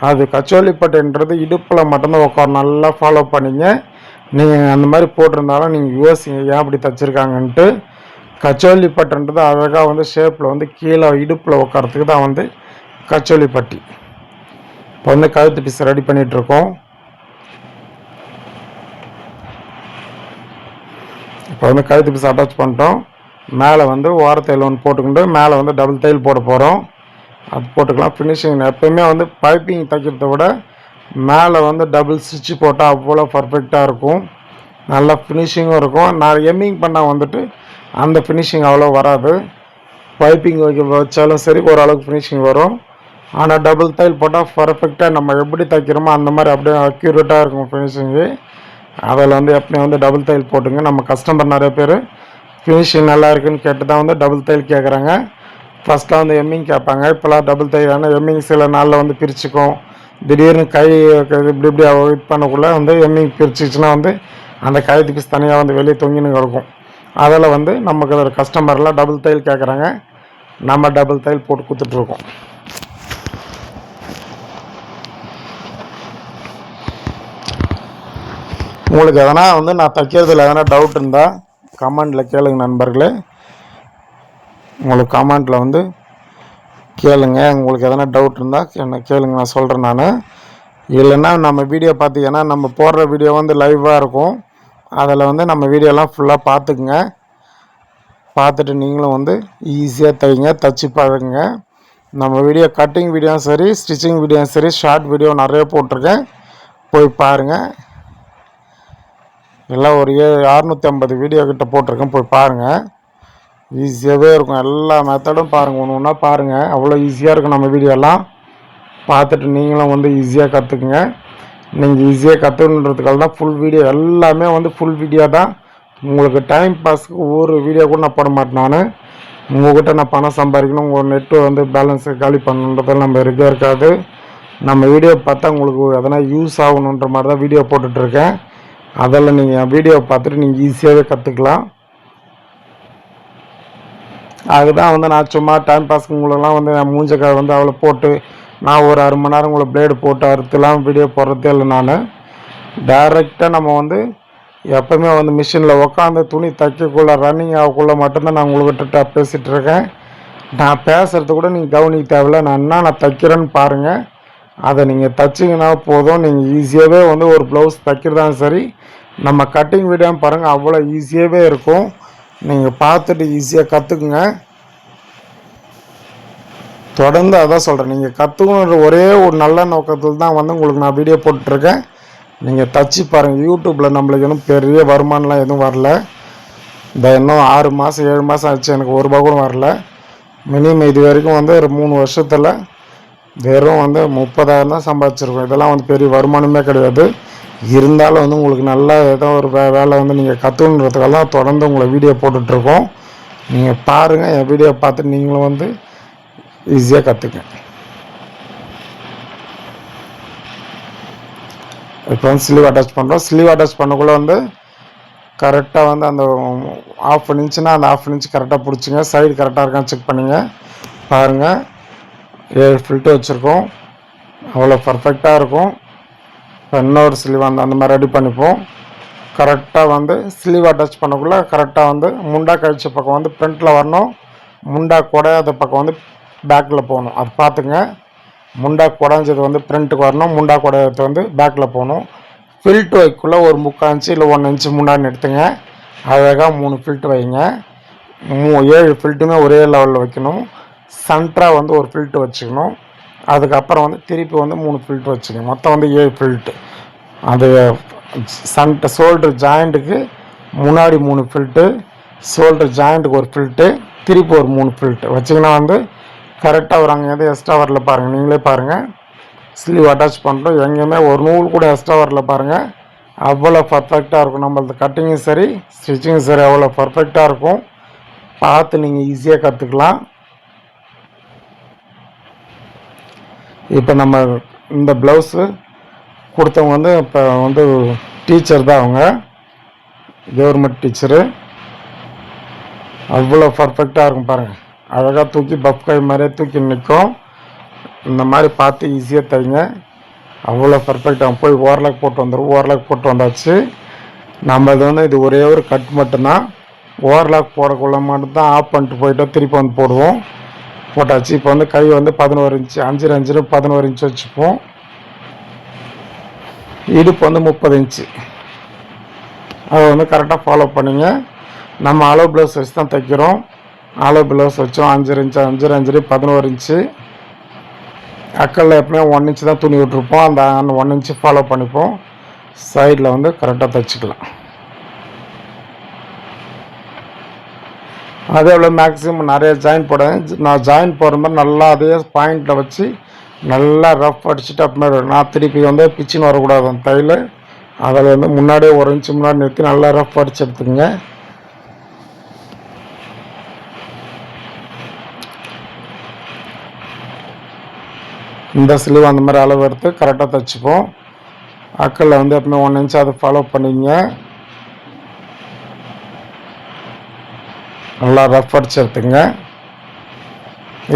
அது கச்சோலி பட்டுன்றது இடுப்பில் மட்டும்தான் உட்காரும். நல்லா ஃபாலோ பண்ணிங்க. நீங்கள் அந்த மாதிரி போட்டிருந்தாலும் நீங்கள் யோசிங்க, ஏன் அப்படி தைச்சிருக்காங்கன்ட்டு. கச்சோலி பட்டுன்றது அழகாக வந்து ஷேப்பில் வந்து கீழே இடுப்பில் உட்காரத்துக்கு தான் வந்து கச்சோலி பட்டி. இப்போ வந்து கழுத்து பீஸ் ரெடி பண்ணிகிட்ருக்கோம். இப்போ வந்து கழுத்து பீஸ் அட்டாச் பண்ணிட்டோம். மேலே வந்து ஓரத்தையில் ஒன்று போட்டுக்கிட்டு மேலே வந்து டபுள் தையல் போட போகிறோம். அது போட்டுக்கலாம். ஃபினிஷிங் எப்போயுமே வந்து பைப்பிங் தைக்கிறத விட மேலே வந்து டபுள் ஸ்டிச்சு போட்டால் அவ்வளோ பர்ஃபெக்டாக இருக்கும். நல்லா ஃபினிஷிங்கும் இருக்கும். நான் எம்மிங் பண்ணால் வந்துட்டு அந்த ஃபினிஷிங் அவ்வளோ வராது. பைப்பிங் வச்சாலும் சரி ஓரளவுக்கு ஃபினிஷிங் வரும். ஆனால் டபுள் தையல் போட்டால் பர்ஃபெக்டாக நம்ம எப்படி தைக்கிறோமோ அந்த மாதிரி அப்படியே அக்யூரேட்டாக இருக்கும் ஃபினிஷிங்கு. அதில் வந்து எப்பயும் வந்து டபுள் தையல் போட்டுங்க. நம்ம கஸ்டமர் நிறைய பேர் ஃபினிஷிங் நல்லா இருக்குன்னு கேட்டு தான் வந்து டபுள் தையல் கேட்குறாங்க. ஃபஸ்ட்டாக வந்து எம்மிங் கேட்பாங்க. இப்போலாம் டபுள் தையல். ஆனால் எம்மிங் சில நாளில் வந்து பிரிச்சுக்கும். திடீர்னு கை இப்படி இப்படி இது பண்ணக்குள்ளே வந்து எம்மிங் பிரிச்சிச்சுன்னா வந்து அந்த கழுத்து பீஸ் தனியாக வந்து வெளியே தொங்கின்னு கிடக்கும். அதில் வந்து நமக்கு ஒரு கஸ்டமர்லாம் டபுள் தையல் கேட்குறாங்க, நம்ம டபுள் தையல் போட்டு கொடுத்துட்ருக்கோம். உங்களுக்கு எதனா வந்து நான் தைக்கிறதுல எதனா டவுட் இருந்தால் கமெண்டில் கேளுங்க நண்பர்களே. உங்களுக்கு கமெண்டில் வந்து கேளுங்க. உங்களுக்கு எதனா டவுட் இருந்தால் என்ன கேளுங்க, நான் சொல்கிறேன். நான் இல்லைன்னா நம்ம வீடியோ பார்த்து, ஏன்னா நம்ம போடுற வீடியோ வந்து லைவாக இருக்கும், அதில் வந்து நம்ம வீடியோலாம் ஃபுல்லாக பார்த்துக்குங்க. பார்த்துட்டு நீங்களும் வந்து ஈஸியாக தைங்க, தச்சு பழகுங்க. நம்ம வீடியோ கட்டிங் வீடியோவும் சரி, ஸ்டிச்சிங் வீடியோவும் சரி, ஷார்ட் வீடியோ நிறைய போட்டிருக்கேன், போய் பாருங்கள். எல்லாம் ஒரு 650 வீடியோ கிட்ட போட்டிருக்கேன், போய் பாருங்கள். ஈஸியாகவே இருக்கும், எல்லா மெத்தடும் பாருங்கள், ஒன்று ஒன்றா பாருங்கள். அவ்வளோ ஈஸியாக இருக்கும் நம்ம வீடியோலாம். பார்த்துட்டு நீங்களும் வந்து ஈஸியாக கற்றுக்குங்க. நீங்கள் ஈஸியாக கற்றுக்கணுன்றதுக்காக தான் ஃபுல் வீடியோ, எல்லாமே வந்து ஃபுல் வீடியோ தான். உங்களுக்கு டைம் பாஸ்க்கு ஒரு வீடியோ கூட நான் போட மாட்டேன். நான் உங்கள்கிட்ட நான் பணம் சம்பாதிக்கணும், உங்கள் நெட்டு வந்து பேலன்ஸு காலி பண்ணணுன்றதெல்லாம் நம்ம இருக்காது. நம்ம வீடியோ பார்த்தா உங்களுக்கு எதனா யூஸ் ஆகணுன்ற மாதிரி தான் வீடியோ போட்டுட்ருக்கேன். அதில் நீங்கள் வீடியோ பார்த்துட்டு நீங்கள் ஈஸியாகவே கற்றுக்கலாம். அதுதான் வந்து நான் சும்மா டைம் பாஸ்க்கு உங்களெல்லாம் வந்து என் மூஞ்சக்காய் வந்து அவ்வளோ போட்டு நான் ஒரு 1/2 மணி நேரம் உங்களை பிளேடு போட்டு அறுத்துலாம் வீடியோ போடுறதே இல்லை. நான் டைரெக்டாக நம்ம வந்து எப்போவுமே வந்து மிஷினில் உட்காந்து துணி தைக்கக்குள்ளே ரன்னிங் ஆகக்குள்ளே மட்டும்தான் நான் உங்கள்கிட்ட பேசிகிட்ருக்கேன். நான் பேசுகிறது கூட நீங்கள் கவனிக்க தேவையில்ல. நான் தைக்கிறேன்னு பாருங்கள். அதை நீங்கள் தைச்சிங்கன்னா போதும். நீங்கள் ஈஸியாகவே வந்து ஒரு ப்ளவுஸ் தைக்கிறதாலும் சரி, நம்ம கட்டிங் வீடியோன்னு பாருங்கள், அவ்வளோ ஈஸியாகவே இருக்கும். நீங்கள் பார்த்துட்டு ஈஸியாக கற்றுக்குங்க. தொடர்ந்து அதான் சொல்கிறேன், நீங்கள் கற்றுக்கணுன்ற ஒரே ஒரு நல்ல நோக்கத்தில் தான் வந்து உங்களுக்கு நான் வீடியோ போட்டுட்ருக்கேன். நீங்கள் தச்சு பாருங்கள். யூடியூப்பில் நம்மளுக்கு இன்னும் பெரிய வருமானம்லாம் எதுவும் வரல. இந்த இன்னும் 6 மாதம் 7 மாதம் ஆச்சு, எனக்கு ₹1 கூட வரல. மினிமம் இது வரைக்கும் வந்து ஒரு 3 வருஷத்தில் வெறும் வந்து 30,000 தான் சம்பாதிச்சிருக்கோம். இதெல்லாம் வந்து பெரிய வருமானமே கிடையாது. இருந்தாலும் வந்து உங்களுக்கு நல்லா ஏதோ ஒரு வேலை வந்து நீங்கள் கற்றுக்கணுன்றதுக்கெல்லாம் தொடர்ந்து உங்களை வீடியோ போட்டுட்ருக்கோம். நீங்கள் பாருங்கள், என் வீடியோ பார்த்து நீங்களும் வந்து ஈஸியாக கற்றுக்க. இப்போ வந்து ஸ்லீவ் அட்டாச் பண்ணுறோம். ஸ்லீவ் அட்டாச் பண்ணக்குள்ளே வந்து கரெக்டாக வந்து அந்த ½ இன்ச்சுனா அந்த ½ இன்ச்சு கரெக்டாக பிடிச்சிங்க. சைடு கரெக்டாக இருக்கான்னு செக் பண்ணிங்க. பாருங்கள், 7 ஃபில்ட்டு வச்சுருக்கோம், அவ்வளோ பர்ஃபெக்டாக இருக்கும். இப்போ இன்னொரு ஸ்லீவ் அந்த மாதிரி ரெடி பண்ணிப்போம். கரெக்டாக வந்து ஸ்லீவ் அட்டாச் பண்ணக்குள்ளே கரெக்டாக வந்து முண்டா கழிச்ச பக்கம் வந்து ஃப்ரண்ட்டில் வரணும், முண்டா குடையாத பக்கம் வந்து பேக்கில் போகணும். அது பார்த்துங்க. முண்டா குடஞ்சது வந்து ஃப்ரண்ட்டுக்கு வரணும், முண்டா குடையது வந்து பேக்கில் போகணும். ஃபில்ட்டு வைக்குள்ளே ஒரு 3/4 இன்ச்சு இல்லை 1 இன்ச்சு முன்னாடி எடுத்துங்க. அழகாக 3 ஃபில்ட்டு வைங்க. 7 ஃபில்ட்டுமே ஒரே லெவலில் வைக்கணும். சென்டராக வந்து ஒரு ஃபில்ட்டு வச்சுக்கணும். அதுக்கப்புறம் வந்து திருப்பி வந்து 3 ஃபில்ட்டு வச்சுக்கணும். மொத்தம் வந்து 7 ஃபில்ட்டு. அது ஷோல்டர் ஜாயிண்ட்டுக்கு முன்னாடி 3 ஃபில்ட்டு, ஷோல்டர் ஜாயிண்ட்டுக்கு ஒரு ஃபில்ட்டு, திருப்பி ஒரு 3 ஃபில்ட்டு வச்சிங்கன்னா வந்து கரெக்டாக வராங்க. எதுவும் எக்ஸ்ட்ரா வரல பாருங்கள், நீங்களே பாருங்கள். ஸ்லீவ் அட்டாச் பண்ணுறோம், எங்கேயுமே ஒரு நூல் கூட எக்ஸ்ட்ரா வரல பாருங்கள். அவ்வளோ பர்ஃபெக்டாக இருக்கும். நம்மளது கட்டிங்கும் சரி, ஸ்டிச்சிங்கும் சரி, அவ்வளோ பர்ஃபெக்டாக இருக்கும். பார்த்து நீங்கள் ஈஸியாக கற்றுக்கலாம். இப்போ நம்ம இந்த ப்ளவுஸு கொடுத்தவங்க வந்து இப்போ வந்து டீச்சர் தான், அவங்க கவர்மெண்ட் டீச்சரு. அவ்வளோ பர்ஃபெக்டாக இருக்கும் பாருங்கள். அழகாக தூக்கி பஃப் கை மாதிரியே தூக்கி நிற்கும். இந்த மாதிரி பார்த்து ஈஸியாக தைங்க. அவ்வளோ பர்ஃபெக்டாக போய் ஓரலாக் போட்டு வந்துடும். ஓரலாக் போட்டு வந்தாச்சு. நம்ம இது வந்து இது ஒரே ஒரு கட் மட்டும்தான். ஓவர்லாக் போடக்குள்ள மட்டும்தான் ஆஃப் பண்ணிட்டு போயிட்டோம், திருப்பி வந்து போடுவோம். போட்டாச்சு. இப்போ வந்து கை வந்து 11 இன்ச்சு, 5 11 இன்ச்சு வச்சுப்போம். இடுப்பு வந்து 30 இன்ச்சு. அதை வந்து கரெக்டாக ஃபாலோ பண்ணிங்க. நம்ம அளவு ப்ளவுஸ் வச்சு தான் தைக்கிறோம். அளவு ப்ளவுஸ் வச்சோம். 5 இன்ச்சு 11 இன்ச்சு. அக்கல்ல எப்பவுமே 1 இன்ச்சு தான் துணி விட்டுருப்போம். அந்த 1 இன்ச்சு ஃபாலோ பண்ணிப்போம். சைடில் வந்து கரெக்டாக தைச்சிக்கலாம். அதே போல் மேக்ஸிமம் நிறைய ஜாயின் போடுவேன். நான் ஜாயின் போடுற மாதிரி நல்லா அதே பாயிண்டில் வச்சு நல்லா ரஃப் அடிச்சுட்டு அப்புறமே நான் திருப்பி வந்து பிச்சின்னு வரக்கூடாது அந்த தையல். அதில் வந்து முன்னாடியே 1 இன்ச்சு முன்னாடி நிறுத்தி நல்லா ரஃப் அடிச்சு எடுத்துக்கங்க. இந்த ஸ்லீவ் அந்த மாதிரி அளவு எடுத்து கரெக்டாக தைச்சிப்போம். அக்கல்ல வந்து எப்பவுமே 1 இன்ச்சு அதை ஃபாலோ பண்ணிங்க. நல்லா ரஃப் அடிச்சு எடுத்துங்க.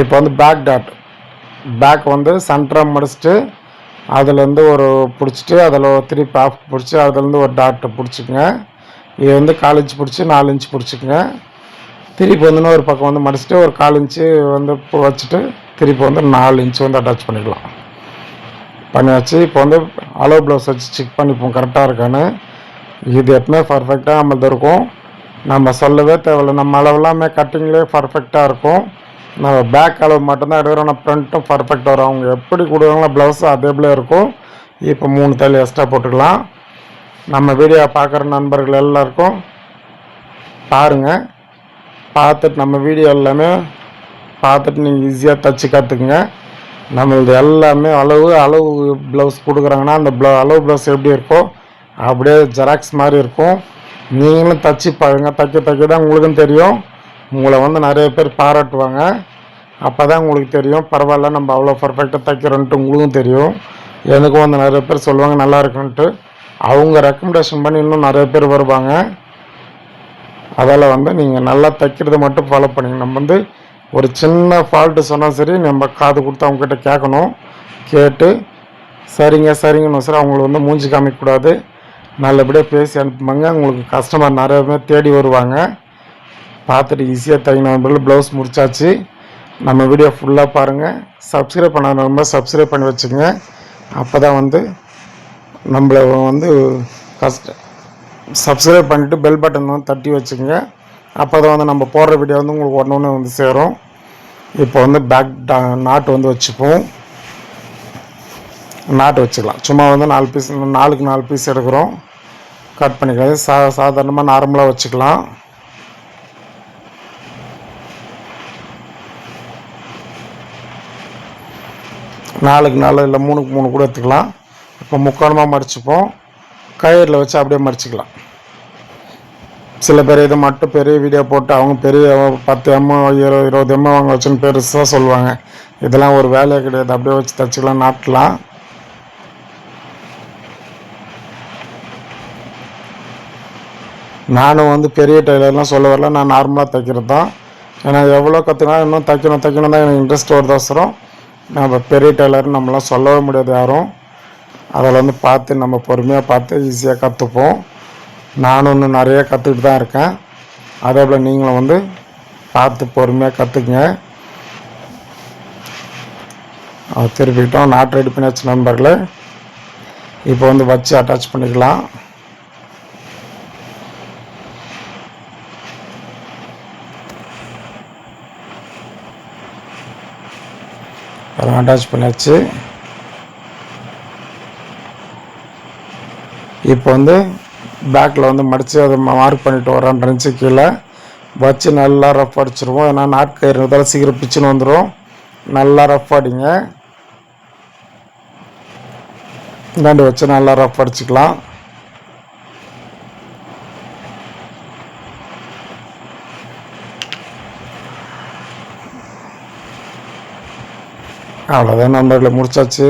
இப்போ வந்து பேக் டாட், பேக் வந்து சென்டராக முடிச்சுட்டு அதுலேருந்து ஒரு பிடிச்சிட்டு அதில் திருப்பி ஆஃப் பிடிச்சி அதுலேருந்து ஒரு டாட்டை பிடிச்சிக்கங்க. இது வந்து 1/4 இன்ச் பிடிச்சி 4 இன்ச் பிடிச்சிக்கங்க. திருப்பி வந்து ஒரு பக்கம் வந்து மடிச்சுட்டு ஒரு 1/4 இன்ச்சு வந்து வச்சுட்டு திருப்பி வந்து 4 இன்ச்சு வந்து அட்டாச் பண்ணிக்கலாம். பண்ணியாச்சு. இப்போ வந்து அளவு ப்ளவுஸ் வச்சு செக் பண்ணிப்போம் கரெக்டாக இருக்கான்னு. இது எப்பவுமே பர்ஃபெக்டாக நம்மளது இருக்கும். நம்ம சொல்லவே தேவையில்லை. நம்ம அளவுலாமே கட்டிங்லேயே பர்ஃபெக்டாக இருக்கும். நம்ம பேக் அளவு மட்டும்தான் எடுக்கிறோம். ஆனால் ஃப்ரண்ட்டும் பர்ஃபெக்டாக வரும். அவங்க எப்படி கொடுக்குறாங்களோ ப்ளவுஸு அதே போல இருக்கும். இப்போ 3 தையல் எக்ஸ்ட்ரா போட்டுக்கலாம். நம்ம வீடியோ பார்க்குற நண்பர்கள் எல்லாருக்கும் பாருங்கள். பார்த்துட்டு நம்ம வீடியோ எல்லாமே பார்த்துட்டு நீங்கள் ஈஸியாக தைச்சி கற்றுக்குங்க. நம்மளது எல்லாமே அளவு ப்ளவுஸ் கொடுக்குறாங்கன்னா அந்த அளவு ப்ளவுஸ் எப்படி இருக்கோ அப்படியே ஜெராக்ஸ் மாதிரி இருக்கும். நீங்களும் தைச்சி பாருங்க. தைக்க தான் உங்களுக்கும் தெரியும். உங்களை வந்து நிறைய பேர் பாராட்டுவாங்க. அப்போ தான் உங்களுக்கு தெரியும் பரவாயில்ல நம்ம அவ்வளோ பர்ஃபெக்டாக தைக்கிறோன்ட்டு உங்களுக்கும் தெரியும். எனக்கும் வந்து நிறைய பேர் சொல்லுவாங்க நல்லா இருக்குன்ட்டு. அவங்க ரெக்கமெண்டேஷன் பண்ணி இன்னும் நிறைய பேர் வருவாங்க. அதால் வந்து நீங்கள் நல்லா தைக்கிறத மட்டும் ஃபாலோ பண்ணிங்க. நம்ம வந்து ஒரு சின்ன ஃபால்ட்டு சொன்னால் சரி நம்ம காது கொடுத்து அவங்ககிட்ட கேட்கணும். கேட்டு சரிங்கன்னு சார் அவங்கள வந்து மூஞ்சி காமிக்கக்கூடாது. நல்லபடியாக பேசி அனுப்புவாங்க. உங்களுக்கு கஸ்டமர் நிறைய பேர் தேடி வருவாங்க. பார்த்துட்டு ஈஸியாக தைக்கணும். ப்ளவுஸ் முடிச்சாச்சு. நம்ம வீடியோ ஃபுல்லாக பாருங்கள். சப்ஸ்கிரைப் பண்ணாதவங்க சப்ஸ்கிரைப் பண்ணி வச்சுக்கோங்க. அப்போ தான் வந்து நம்மளை வந்து சப்ஸ்கிரைப் பண்ணிவிட்டு பெல் பட்டன் வந்து தட்டி வச்சுக்கோங்க. அப்போ தான் வந்து நம்ம போடுற வீடியோ வந்து உங்களுக்கு ஒன்று வந்து சேரும். இப்போ வந்து பேக் நாட்டு வந்து வச்சுப்போம். நாட்டு வச்சுக்கலாம். சும்மா வந்து 4 பீஸ் 4க்கு 4 பீஸ் எடுக்கிறோம். கட் பண்ணிக்கலாம். சாதாரணமாக நார்மலாக வச்சுக்கலாம். நாலுக்கு 4 இல்லை 3க்கு 3 கூட எடுத்துக்கலாம். இப்போ முக்கோணமாக மடிச்சுப்போம். கயிறில் வச்சு அப்படியே மடிச்சுக்கலாம். சில பேர் இதை மட்டும் பெரிய வீடியோ போட்டு அவங்க பெரிய 10 எம் 20 எம் வாங்க வச்சுன்னு பெருசாக சொல்லுவாங்க. இதெல்லாம் ஒரு வேலையே கிடையாது. அப்படியே வச்சு தைச்சிக்கலாம், நாட்டலாம். நானும் வந்து பெரிய டெய்லர்லாம் சொல்ல வரல. நான் நார்மலாக தைக்கிறது தான். ஏன்னா எவ்வளோ கற்றுக்கினா இன்னும் தைக்கணும் தான் எனக்கு இன்ட்ரெஸ்ட் வருதோசரம். நம்ம பெரிய டெய்லர்னு நம்மளாம் சொல்லவே முடியாது யாரும். அதில் வந்து பார்த்து நம்ம பொறுமையாக பார்த்து ஈஸியாக கற்றுப்போம். நானும் இன்னும் நிறைய கற்றுக்கிட்டு தான் இருக்கேன். அதே போல் நீங்களும் வந்து பார்த்து பொறுமையாக கற்றுக்குங்க. திருப்பிக்கிட்டோம். நாட் ரெடி பண்ணியாச்சு நண்பர்களே. இப்போ வந்து வச்சு அட்டாச் பண்ணிக்கலாம். அதெல்லாம் அட்டாச் பண்ணியாச்சு. இப்போ வந்து பேக்கில் வந்து மடித்து அதை மார்க் பண்ணிவிட்டு ஒரு 2 இன்ச்சு கீழே வச்சு நல்லா ரஃப் அடிச்சிருவோம். ஏன்னா நாட்கயிறு இருந்தாலும் சீக்கிரம் பிச்சுன்னு வந்துடும். நல்லா ரஃப் அடிங்க. இந்தாண்டு வச்சு நல்லா ரஃப் அடிச்சுக்கலாம். அவ்வளோதான் நண்பர்களை முடிச்சாச்சு.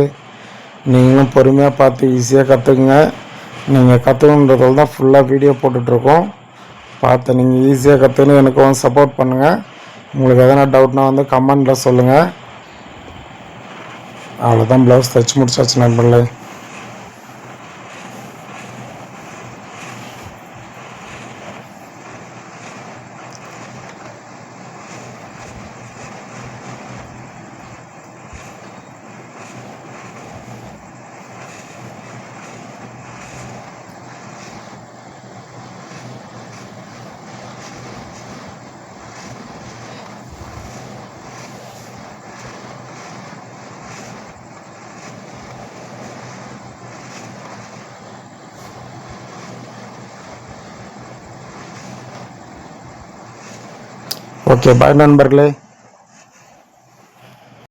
நீங்களும் பொறுமையாக பார்த்து ஈஸியாக கற்றுக்குங்க. நீங்கள் கற்றுக்கணுன்றதால தான் ஃபுல்லாக வீடியோ போட்டுட்ருக்கோம். பார்த்து நீங்கள் ஈஸியாக கற்றுக்கணும். எனக்கு வந்து சப்போர்ட் பண்ணுங்கள். உங்களுக்கு எதனா டவுட்னா வந்து கமெண்டில் சொல்லுங்கள். அவ்வளோதான், ப்ளவுஸ் தைச்சி முடிச்சாச்சு நண்பர்களே. ஓகே, பாய் நண்பர்களே.